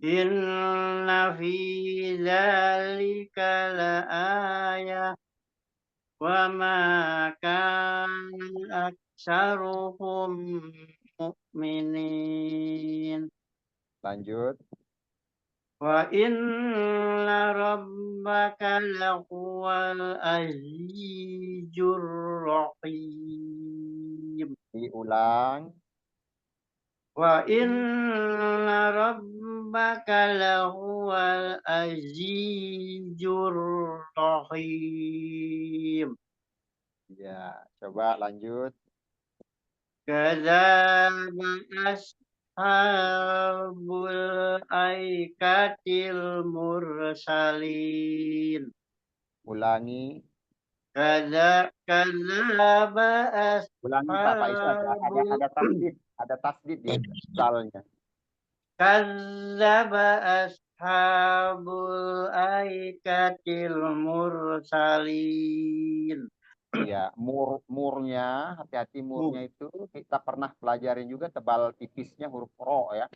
Inna fi dzalika laayah wa ma kana aktsaruhum mu'minin. Lanjut. Wa inna rabbaka lahuwal azizur rahim. Diulang. Wa inna rabbaka lahuwal azizur rahim. Ya, coba lanjut. Kadzaba ashabul aikatil mursalin. Ulangi. Kadzaba Ulangi Pak Faiz, ashabul ada tasdid di salnya. Kadzaba ashabul aikatil mursalin. Ya, murnya, hati-hati murnya itu kita pernah pelajarin juga tebal tipisnya huruf ro ya.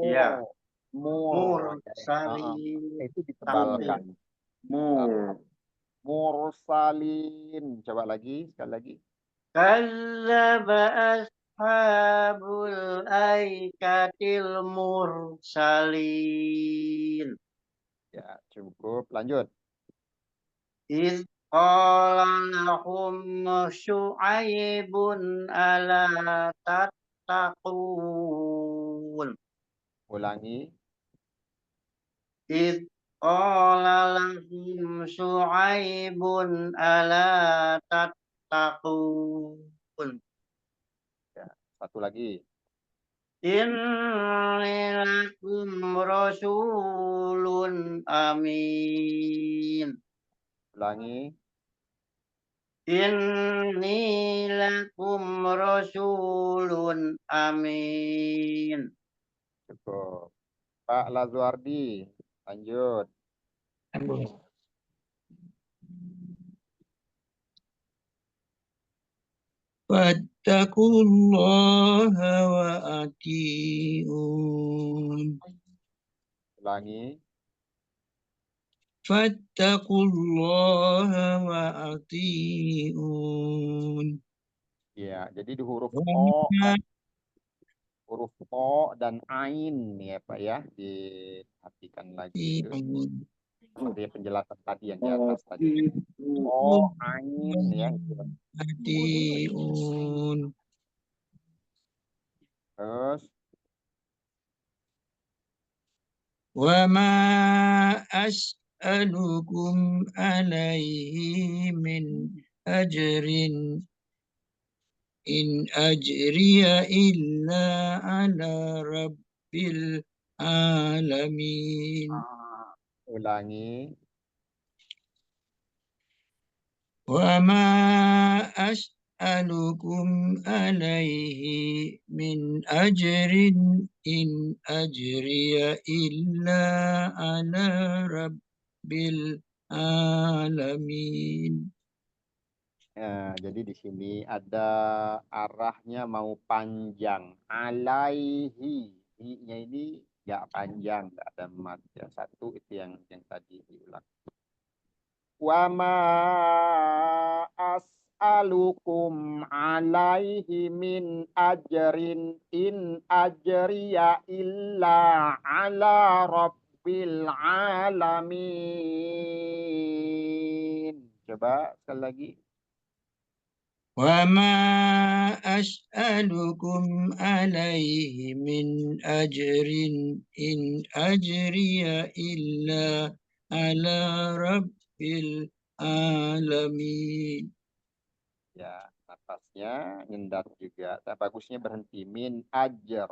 Ya, Mur. mursalin. Itu ditebalkan. More. Mursalin. Coba lagi, sekali lagi. Kadzaba ashabul aikatil mursalin. Ya, cukup. Lanjut. Iz qala lahum Syu'aibun ala tattaqun. Ulangi. Iz qala lahum Syu'aibun ala tattaqun. Ya, satu lagi. Inni lakum rasulun amin. Ulangi. Inni lakum rasulun amin. Cukup. Pak Lazuardi. Lanjut. Fattakullaha wa ati'un. Ulangi. Fattakullaha wa ati'un. Ya, jadi di huruf Wa O dan Ain ya Pak ya. Diperhatikan lagi itu. ati'un. Seperti penjelasan tadi yang di atas tadi. O, Ain ya. Itu. Ati'un. Terus. Wa ma as'alukum alaihi min ajrin in ajriya illa ala rabbil alamin. Ulangi. Wa ma as'alukum alaihi min ajrin in ajriya illa ala rabbil alamin. Ya, jadi di sini ada arahnya mau panjang. Alaihi. I-nya ini nggak panjang, nggak ada mat. Ya, satu itu yang tadi diulang. Wa ma as'alukum alaihi min ajrin in ajriya illa ala rabbil alamin. Coba sekali lagi. Wa ma as'alukum alaihi min ajrin in ajriya illa ala rabbil alamin. Ya, atasnya nyendat juga. Nah, bagusnya berhenti. Min ajar.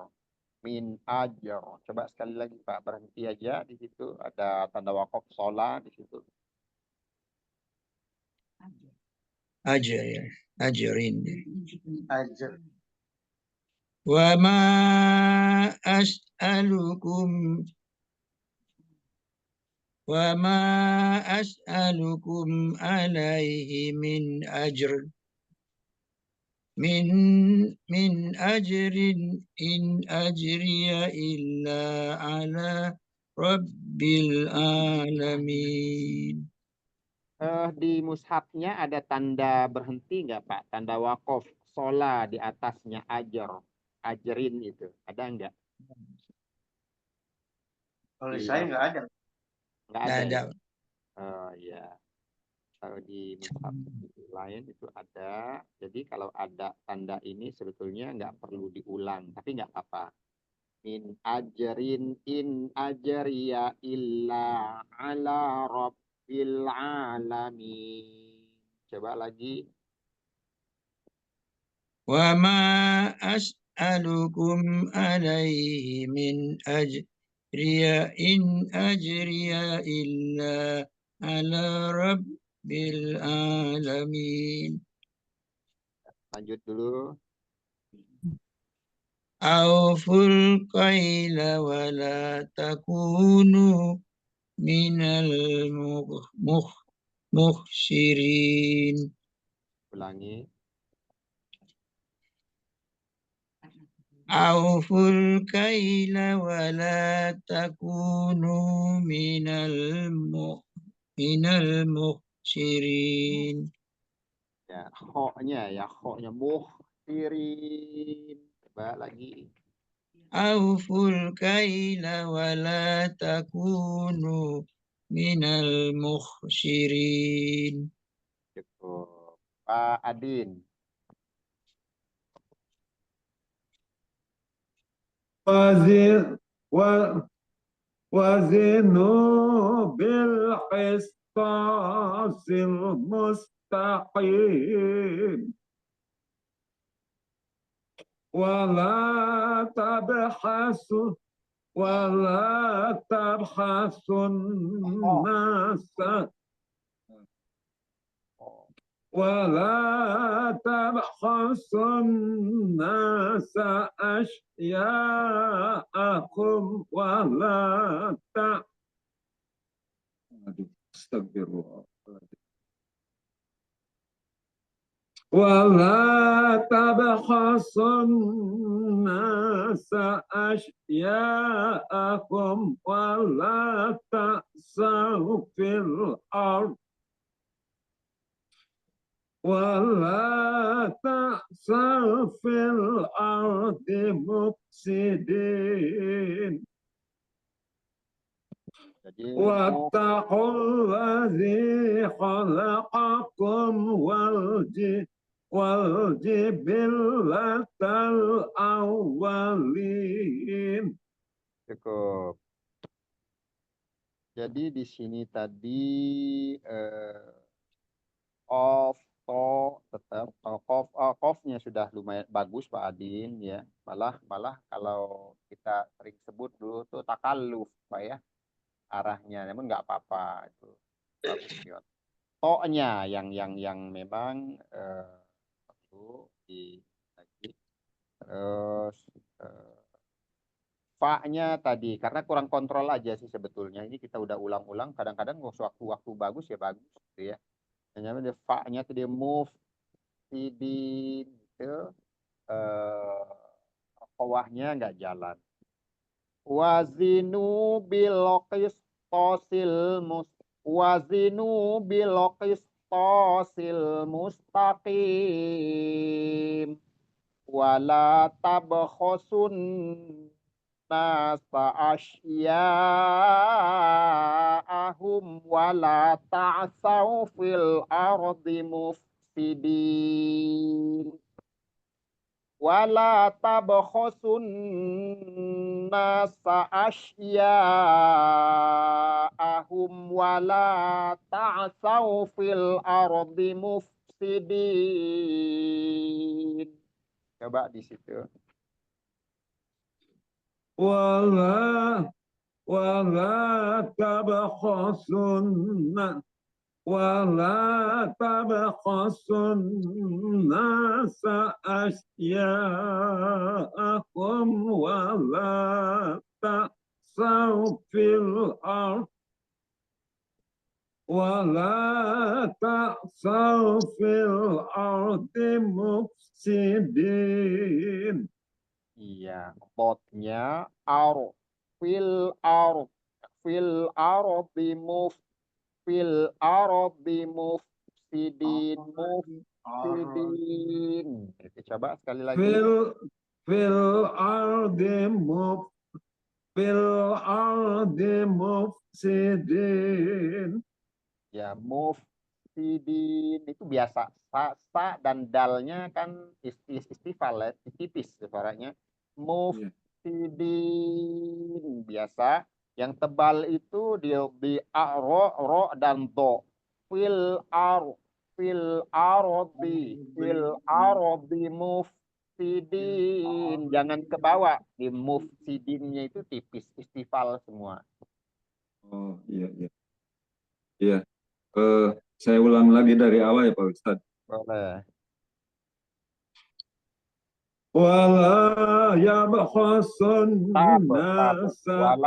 Min ajar. Coba sekali lagi Pak, berhenti aja di situ. Ada tanda wakaf sholat di situ. Ajar ya, ajarin. Ajar. Wa ma as'alukum wa ma as'alukum alaihi min ajr min ajrin in ajriya illa ala rabbil alamin. Di mushafnya ada tanda berhenti nggak Pak? Tanda wakaf sholat di atasnya ajar. Ajarin itu. Ada nggak? Kalau Iya. saya nggak ada. Nggak Nggak ada ada. ya? Oh ya. Kalau di mushaf lain itu ada. Jadi kalau ada tanda ini sebetulnya nggak perlu diulang, tapi nggak apa-apa. In ajriya illa ala rabbil alamin. Coba lagi. وما أسألكم عليه من أجر إن أجري إلا على رب العالمين. Lanjut dulu. أوفوا الكيل ولا تكونوا من المخسرين. Ulangi. أوفوا الكيل ولا تكونوا من المخسرين. Ya, ho-nya muhsirin. Coba lagi. أوفوا الكيل ولا تكونوا من المخسرين. Cukup. Pak Adin. وزنوا بالقسطاس المستقيم ولا تبخسوا الناس أشياءكم ولا تبخسوا الناس أشياءكم ولا تعثوا في الأرض مفسدين واتقوا الذي خلقكم والجبلة الأولين. Cukup. Jadi di sini tadi tetap qafnya sudah lumayan bagus Pak Adin ya. Malah kalau kita sering sebut dulu tuh takalluf Pak ya arahnya, namun nggak apa-apa itu bagus ya. To-nya yang memang perlu di lagi. Terus fa-nya tadi karena kurang kontrol aja sih sebetulnya. Ini kita udah ulang-ulang, kadang-kadang waktu bagus ya bagus gitu ya. Namanya fa-nya tadi move tidin gitu. Kawahnya nggak jalan. Wazinu bil qistosil mustaqim wala tabkhasun nasa asya'ahum wala ta'saw fil ardi mufsidin wala tabkhasun nasa asya'ahum wala ta'saw fil ardi mufsidin. Coba di situ. ولا تبخسوا الناس أشياءهم ولا تعثوا في الأرض مفسدين. Iya, botnya fil ardi mufsidin. Oke, coba sekali lagi. fil ardi mufsidin. Ya, mufsidin itu biasa. Sa dan dalnya kan istifal ya, tipis suaranya. Mufsidin biasa. Yang tebal itu di ro dan do. Fil ardi mufsidin. Jangan ke bawah. Di mufsidinnya itu tipis, istifal semua. Oh, iya, iya. Iya. Saya ulang lagi dari awal ya Pak Ustadz. Boleh. Wala yabkhasun nasa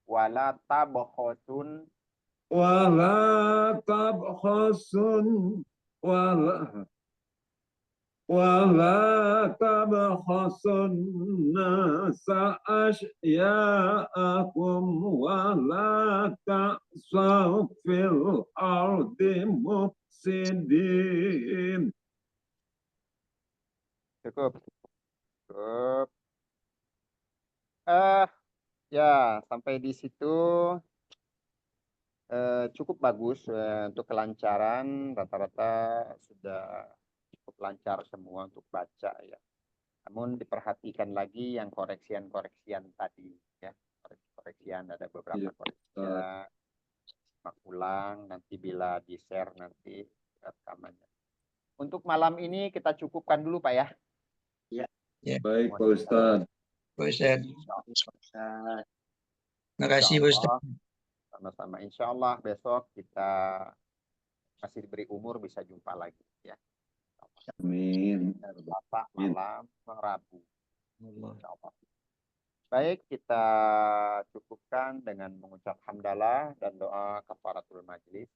Wala tabkhasun wala tabkhasun wala tabkhasun nasa asya'akum wala ta'saw fil ardi mufsidin. Cukup. Ya, sampai di situ cukup bagus untuk kelancaran. Rata-rata sudah cukup lancar semua untuk baca ya. Namun diperhatikan lagi yang koreksian tadi ya. Koreksian ada beberapa koreksian. Simak ulang nanti bila di-share nanti rekamannya. Untuk malam ini kita cukupkan dulu Pak ya. Baik Pak Ustadz. Pak Ustadz. Ustaz. Terima kasih Pak Ustadz. Sama-sama. Insya Allah besok kita masih diberi umur bisa jumpa lagi ya. Amin. Bapak malam Rabu. Allah. Insya Allah. Baik, kita cukupkan dengan mengucap hamdalah dan doa kafaratul majlis.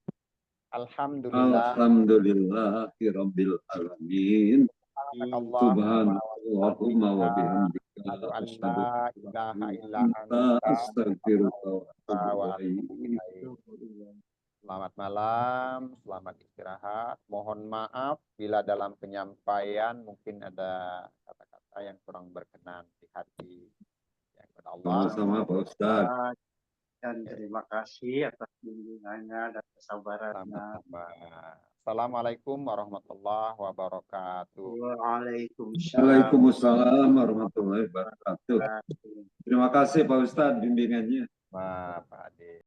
Alhamdulillah. Alhamdulillahirabbil alamin. Subhanallahumma wa bihamdika asyhadu La ilaha illa anta astaghfiruka wa atubu ilaik. Selamat malam, selamat istirahat. Mohon maaf bila dalam penyampaian mungkin ada kata-kata yang kurang berkenan di hati. Ya, kepada Allah. Sama-sama Pak Ustadz. Dan terima kasih atas bimbingannya dan kesabarannya. Sama-sama. Assalamualaikum warahmatullahi wabarakatuh. Waalaikumsalam. Waalaikumsalam warahmatullahi wabarakatuh. Terima kasih Pak Ustadz bimbingannya. Pak Ade.